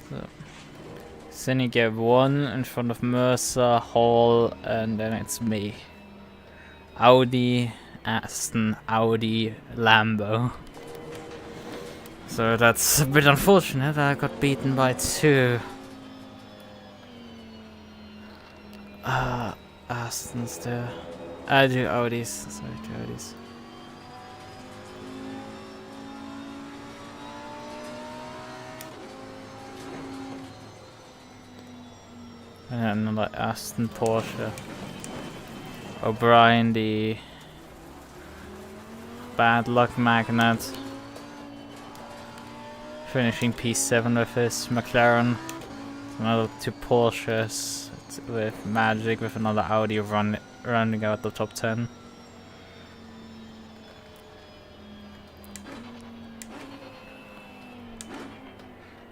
So, Cindy gave 1 in front of Mercer, Hall, and then it's me. Audi, Aston, Audi, Lambo. So that's a bit unfortunate. I got beaten by 2 Astons there. I do Audis. Sorry, 2 Audis. And then another Aston, Porsche. O'Brien, the bad luck magnet. Finishing P7 with his McLaren. Another 2 Porsches with Magic, with another Audi rounding out the top 10.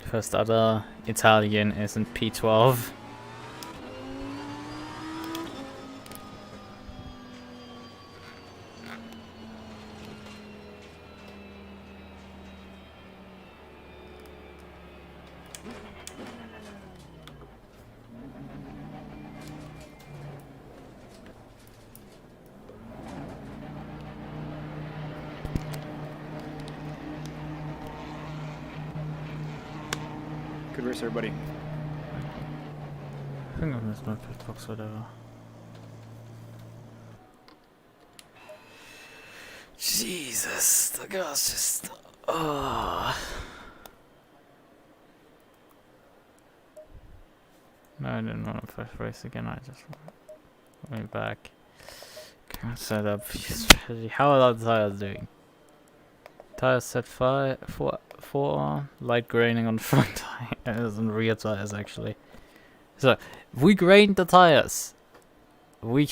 First other Italian is in P12. Good race, everybody. I think I missed my pit box, whatever. Jesus, the guy's just. Oh. No, I didn't want to first race again. I just went back. Current setup. How are the tires doing? Tires set 4, light graining on the front tires and rear tires actually. So, we grained the tires. We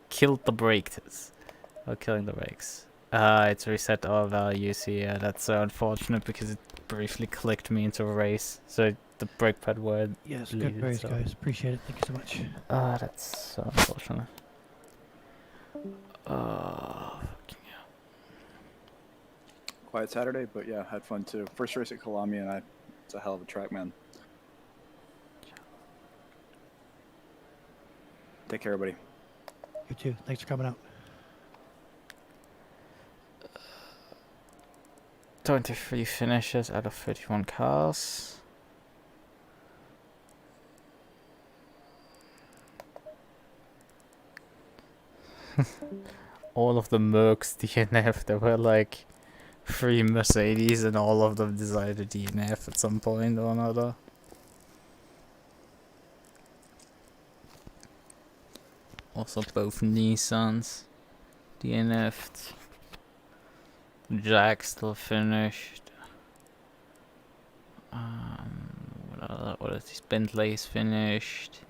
killed the brakes. We're killing the brakes. It's reset our values here. That's so unfortunate because it briefly clicked me into a race. So the brake pad word. Yes, good race, guys. Appreciate it. Thank you so much. That's so unfortunate. Fucking hell. Quiet Saturday, but yeah, had fun too. First race at Kyalami, and it's a hell of a track, man. Take care, everybody. You too. Thanks for coming out. 23 finishes out of 31 cars. All of the Mercs DNF. There were like 3 Mercedes and all of them decided to DNF at some point or another. Also both Nissans DNF'd. Jack still finished. What are these? Bentleys finished.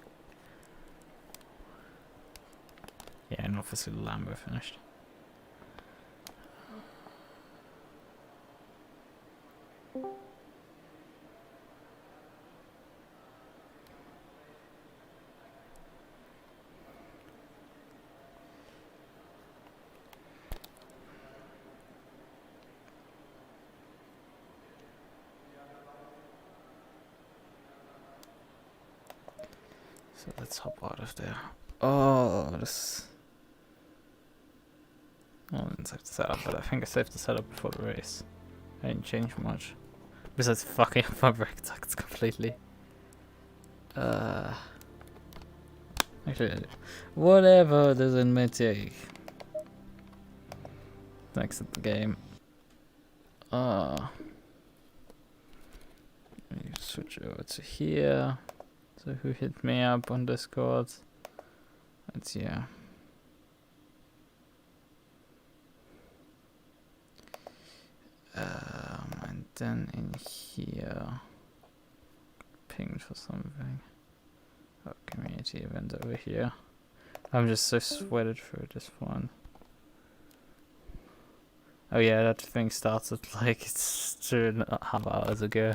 Yeah, and obviously the Lambo finished. So let's hop out of there. Oh, this. Oh, I didn't save the setup, but I think I saved the setup before the race. I didn't change much. Besides fucking up my brake ducts completely. Actually, whatever doesn't matter. Exit the game. Let me switch over to here. So who hit me up on Discord? That's yeah. And then in here, pinged for something. Oh, community event over here. I'm just so sweated through this one. Oh yeah, that thing started like it's 2.5 hours ago.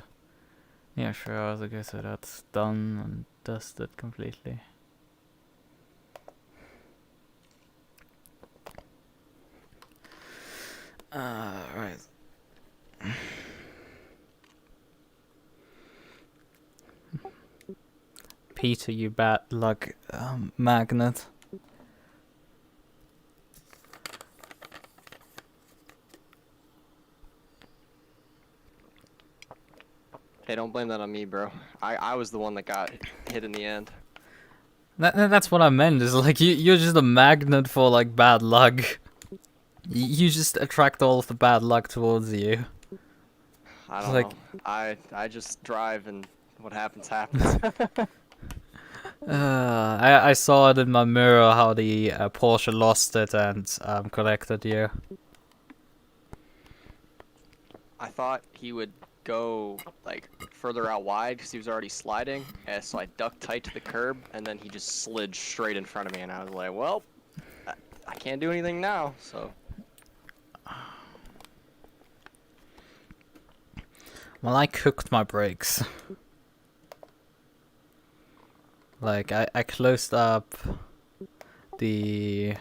Yeah, 3 hours ago, so that's done and dusted completely. Right. Peter, you bad luck magnet. Hey, don't blame that on me, bro. I was the one that got hit in the end. That's what I meant. Is like you're just a magnet for like bad luck. You just attract all of the bad luck towards you. I don't like, know. I just drive and what happens happens. I saw it in my mirror how the Porsche lost it and collected you. I thought he would go like further out wide because he was already sliding, and so I ducked tight to the curb, and then he just slid straight in front of me, and I was like, well, I can't do anything now, so. Well, I cooked my brakes. Like, I closed up the...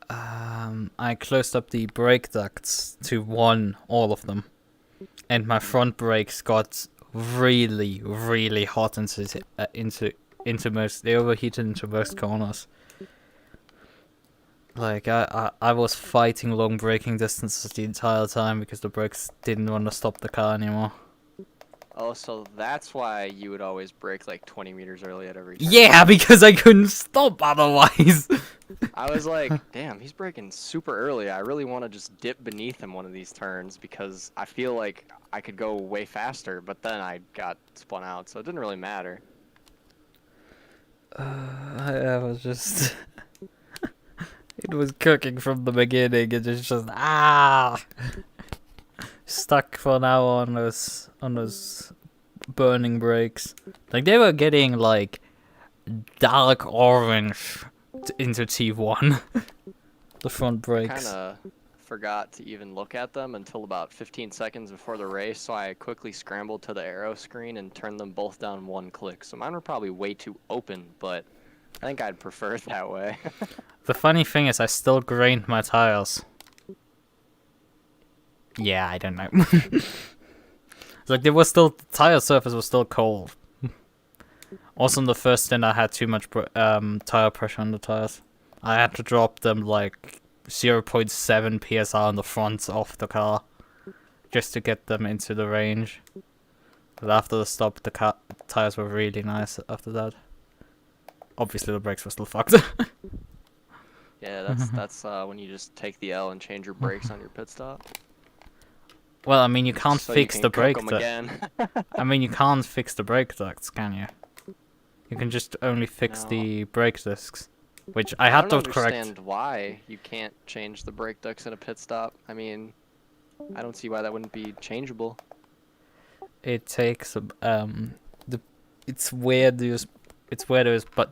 I closed up the brake ducts to 1, all of them. And my front brakes got really, really hot into most... They overheated into most corners. Like, I was fighting long braking distances the entire time because the brakes didn't want to stop the car anymore. Oh, so that's why you would always brake like 20 meters early at every turn. Yeah, because I couldn't stop otherwise. I was like, damn, he's braking super early. I really want to just dip beneath him one of these turns because I feel like I could go way faster, but then I got spun out, so it didn't really matter. I was just... it was cooking from the beginning. It is just stuck for now on those burning brakes. Like they were getting like dark orange into T1. The front brakes. Kinda forgot to even look at them until about 15 seconds before the race, so I quickly scrambled to the arrow screen and turned them both down one click. So mine were probably way too open, but I think I'd prefer it that way. The funny thing is I still grained my tires. Yeah, I don't know. It's like there was still, the tire surface was still cold. Also in the first stint I had too much tire pressure on the tires. I had to drop them like 0.7 psi on the front of the car just to get them into the range. But after the stop, the tires were really nice after that. Obviously the brakes were still fucked. Yeah, that's when you just take the L and change your brakes on your pit stop. Well, I mean, you can't So fix you the can brake cook 'em ducts. again. I mean, you can't fix the brake ducts, can you? You can just only fix No. the brake discs, which I had don't to correct. understand why you can't change the brake ducts in a pit stop. I mean, I don't see why that wouldn't be changeable. It takes it's where those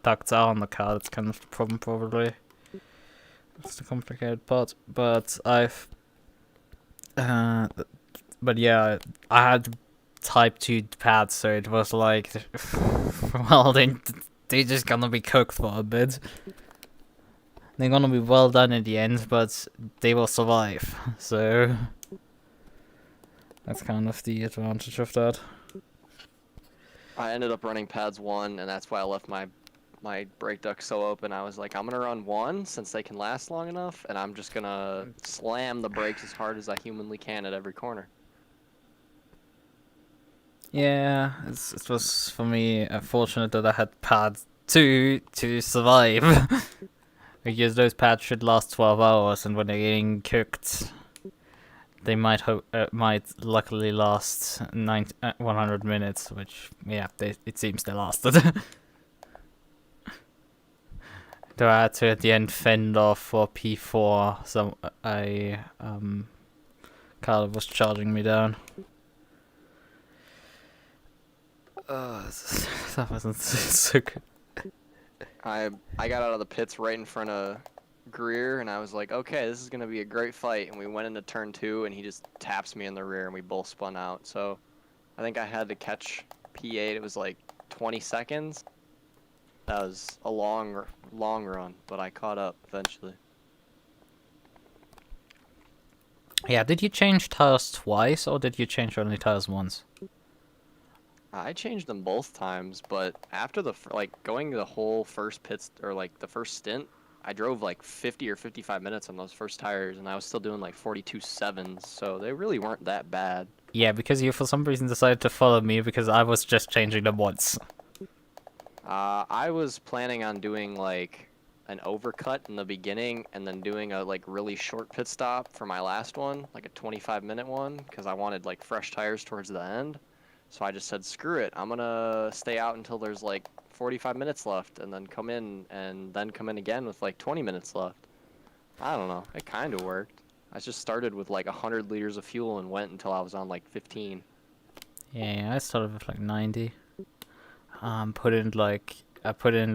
ducts are on the car. That's kind of the problem, probably. That's the complicated part. But but yeah, I had Type 2 pads, so it was like, well, they just gonna be cooked for a bit. They're gonna be well done in the end, but they will survive. So that's kind of the advantage of that. I ended up running pads 1, and that's why I left my brake duct so open. I was like, I'm gonna run 1 since they can last long enough, and I'm just gonna slam the brakes as hard as I humanly can at every corner. Yeah, it was for me fortunate that I had pad 2 to survive. Because those pads should last 12 hours, and when they're getting cooked, they might luckily last 100 minutes, which, yeah, it seems they lasted. Though I had to at the end fend off for P4, so Carl was charging me down. That wasn't so good. I got out of the pits right in front of Greer, and I was like, okay, this is gonna be a great fight. And we went into turn 2, and he just taps me in the rear, and we both spun out. So I think I had to catch P8. It was like 20 seconds. That was a long run, but I caught up eventually. Yeah, did you change tires twice, or did you change only tires once? I changed them both times, but after going the whole first pits, or like the first stint, I drove like 50 or 55 minutes on those first tires, and I was still doing like 42.7s, so they really weren't that bad. Yeah, because you for some reason decided to follow me because I was just changing them once. I was planning on doing like an overcut in the beginning, and then doing a like really short pit stop for my last one, like a 25-minute one, because I wanted like fresh tires towards the end. So I just said, screw it, I'm gonna stay out until there's like 45 minutes left, and then come in again with like 20 minutes left. I don't know, it kind of worked. I just started with like 100 liters of fuel and went until I was on like 15. Yeah, I started with like 90. I put in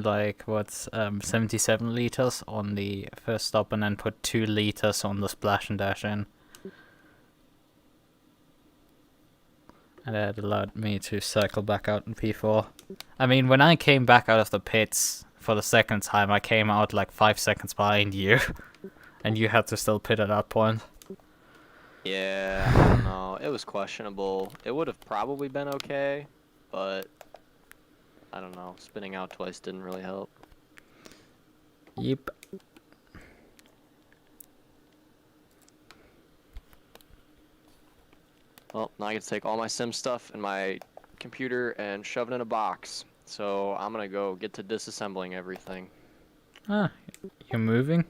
like what's 77 liters on the first stop, and then put 2 liters on the splash and dash in. And that allowed me to cycle back out in P4. I mean, when I came back out of the pits for the second time, I came out like 5 seconds behind you. And you had to still pit at that point. Yeah, I don't know. It was questionable. It would have probably been okay, but I don't know. Spinning out twice didn't really help. Yep. Well, now I get to take all my sim stuff and my computer and shove it in a box. So I'm gonna go get to disassembling everything. Ah, you're moving?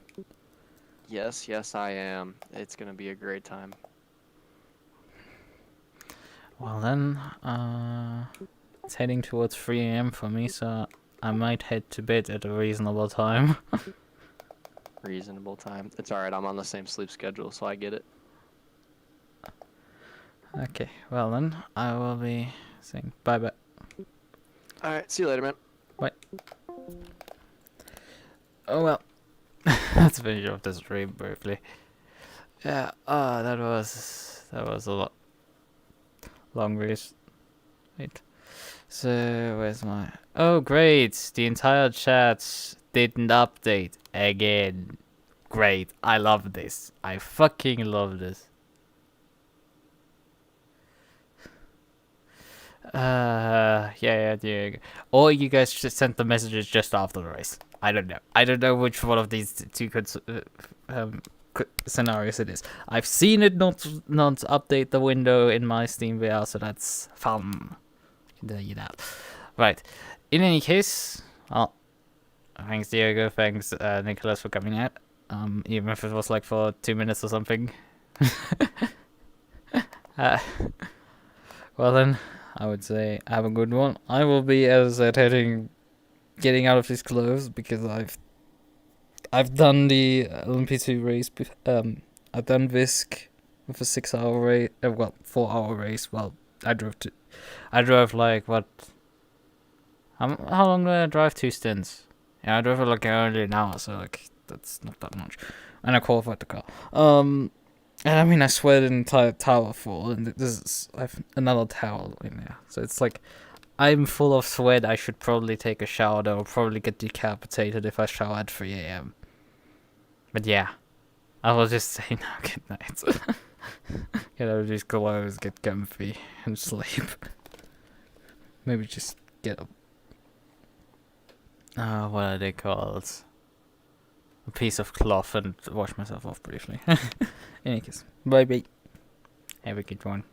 Yes, I am. It's gonna be a great time. Well then, it's heading towards 3 AM for me, so I might head to bed at a reasonable time. Reasonable time. It's alright, I'm on the same sleep schedule, so I get it. Okay, well then, I will be saying bye-bye. Alright, see you later, man. Bye. Oh well. Let's finish off this stream briefly. Yeah, that was a lot. Long race. Wait. So, where's my... Oh, great! The entire chat didn't update again. Great. I love this. I fucking love this. Yeah. Or you guys just sent the messages just after the race. I don't know. I don't know which one of these two scenarios it is. I've seen it not update the window in my SteamVR, so that's fun. I can tell you that. Right. In any case, thanks Diego, thanks Nicholas for coming out. Even if it was like for 2 minutes or something. Well then, I would say have a good one. I will be, as I said, getting out of these clothes because I've done the LMP2 race. I've done Visk with a 6-hour race. 4-hour race. Well, I drove like what? How long did I drive? 2 stints. Yeah, I drove it like only an hour, so like that's not that much. And I qualified the car. And I mean, I sweated an entire tower full, and I've another towel in there. So it's like, I'm full of sweat. I should probably take a shower. I'll probably get decapitated if I shower at 3 AM. But yeah, I will just say now, good night. Get out of these clothes, get comfy, and sleep. Maybe just get up. What are they called? A piece of cloth and wash myself off briefly. In any case, bye bye. Have a good one.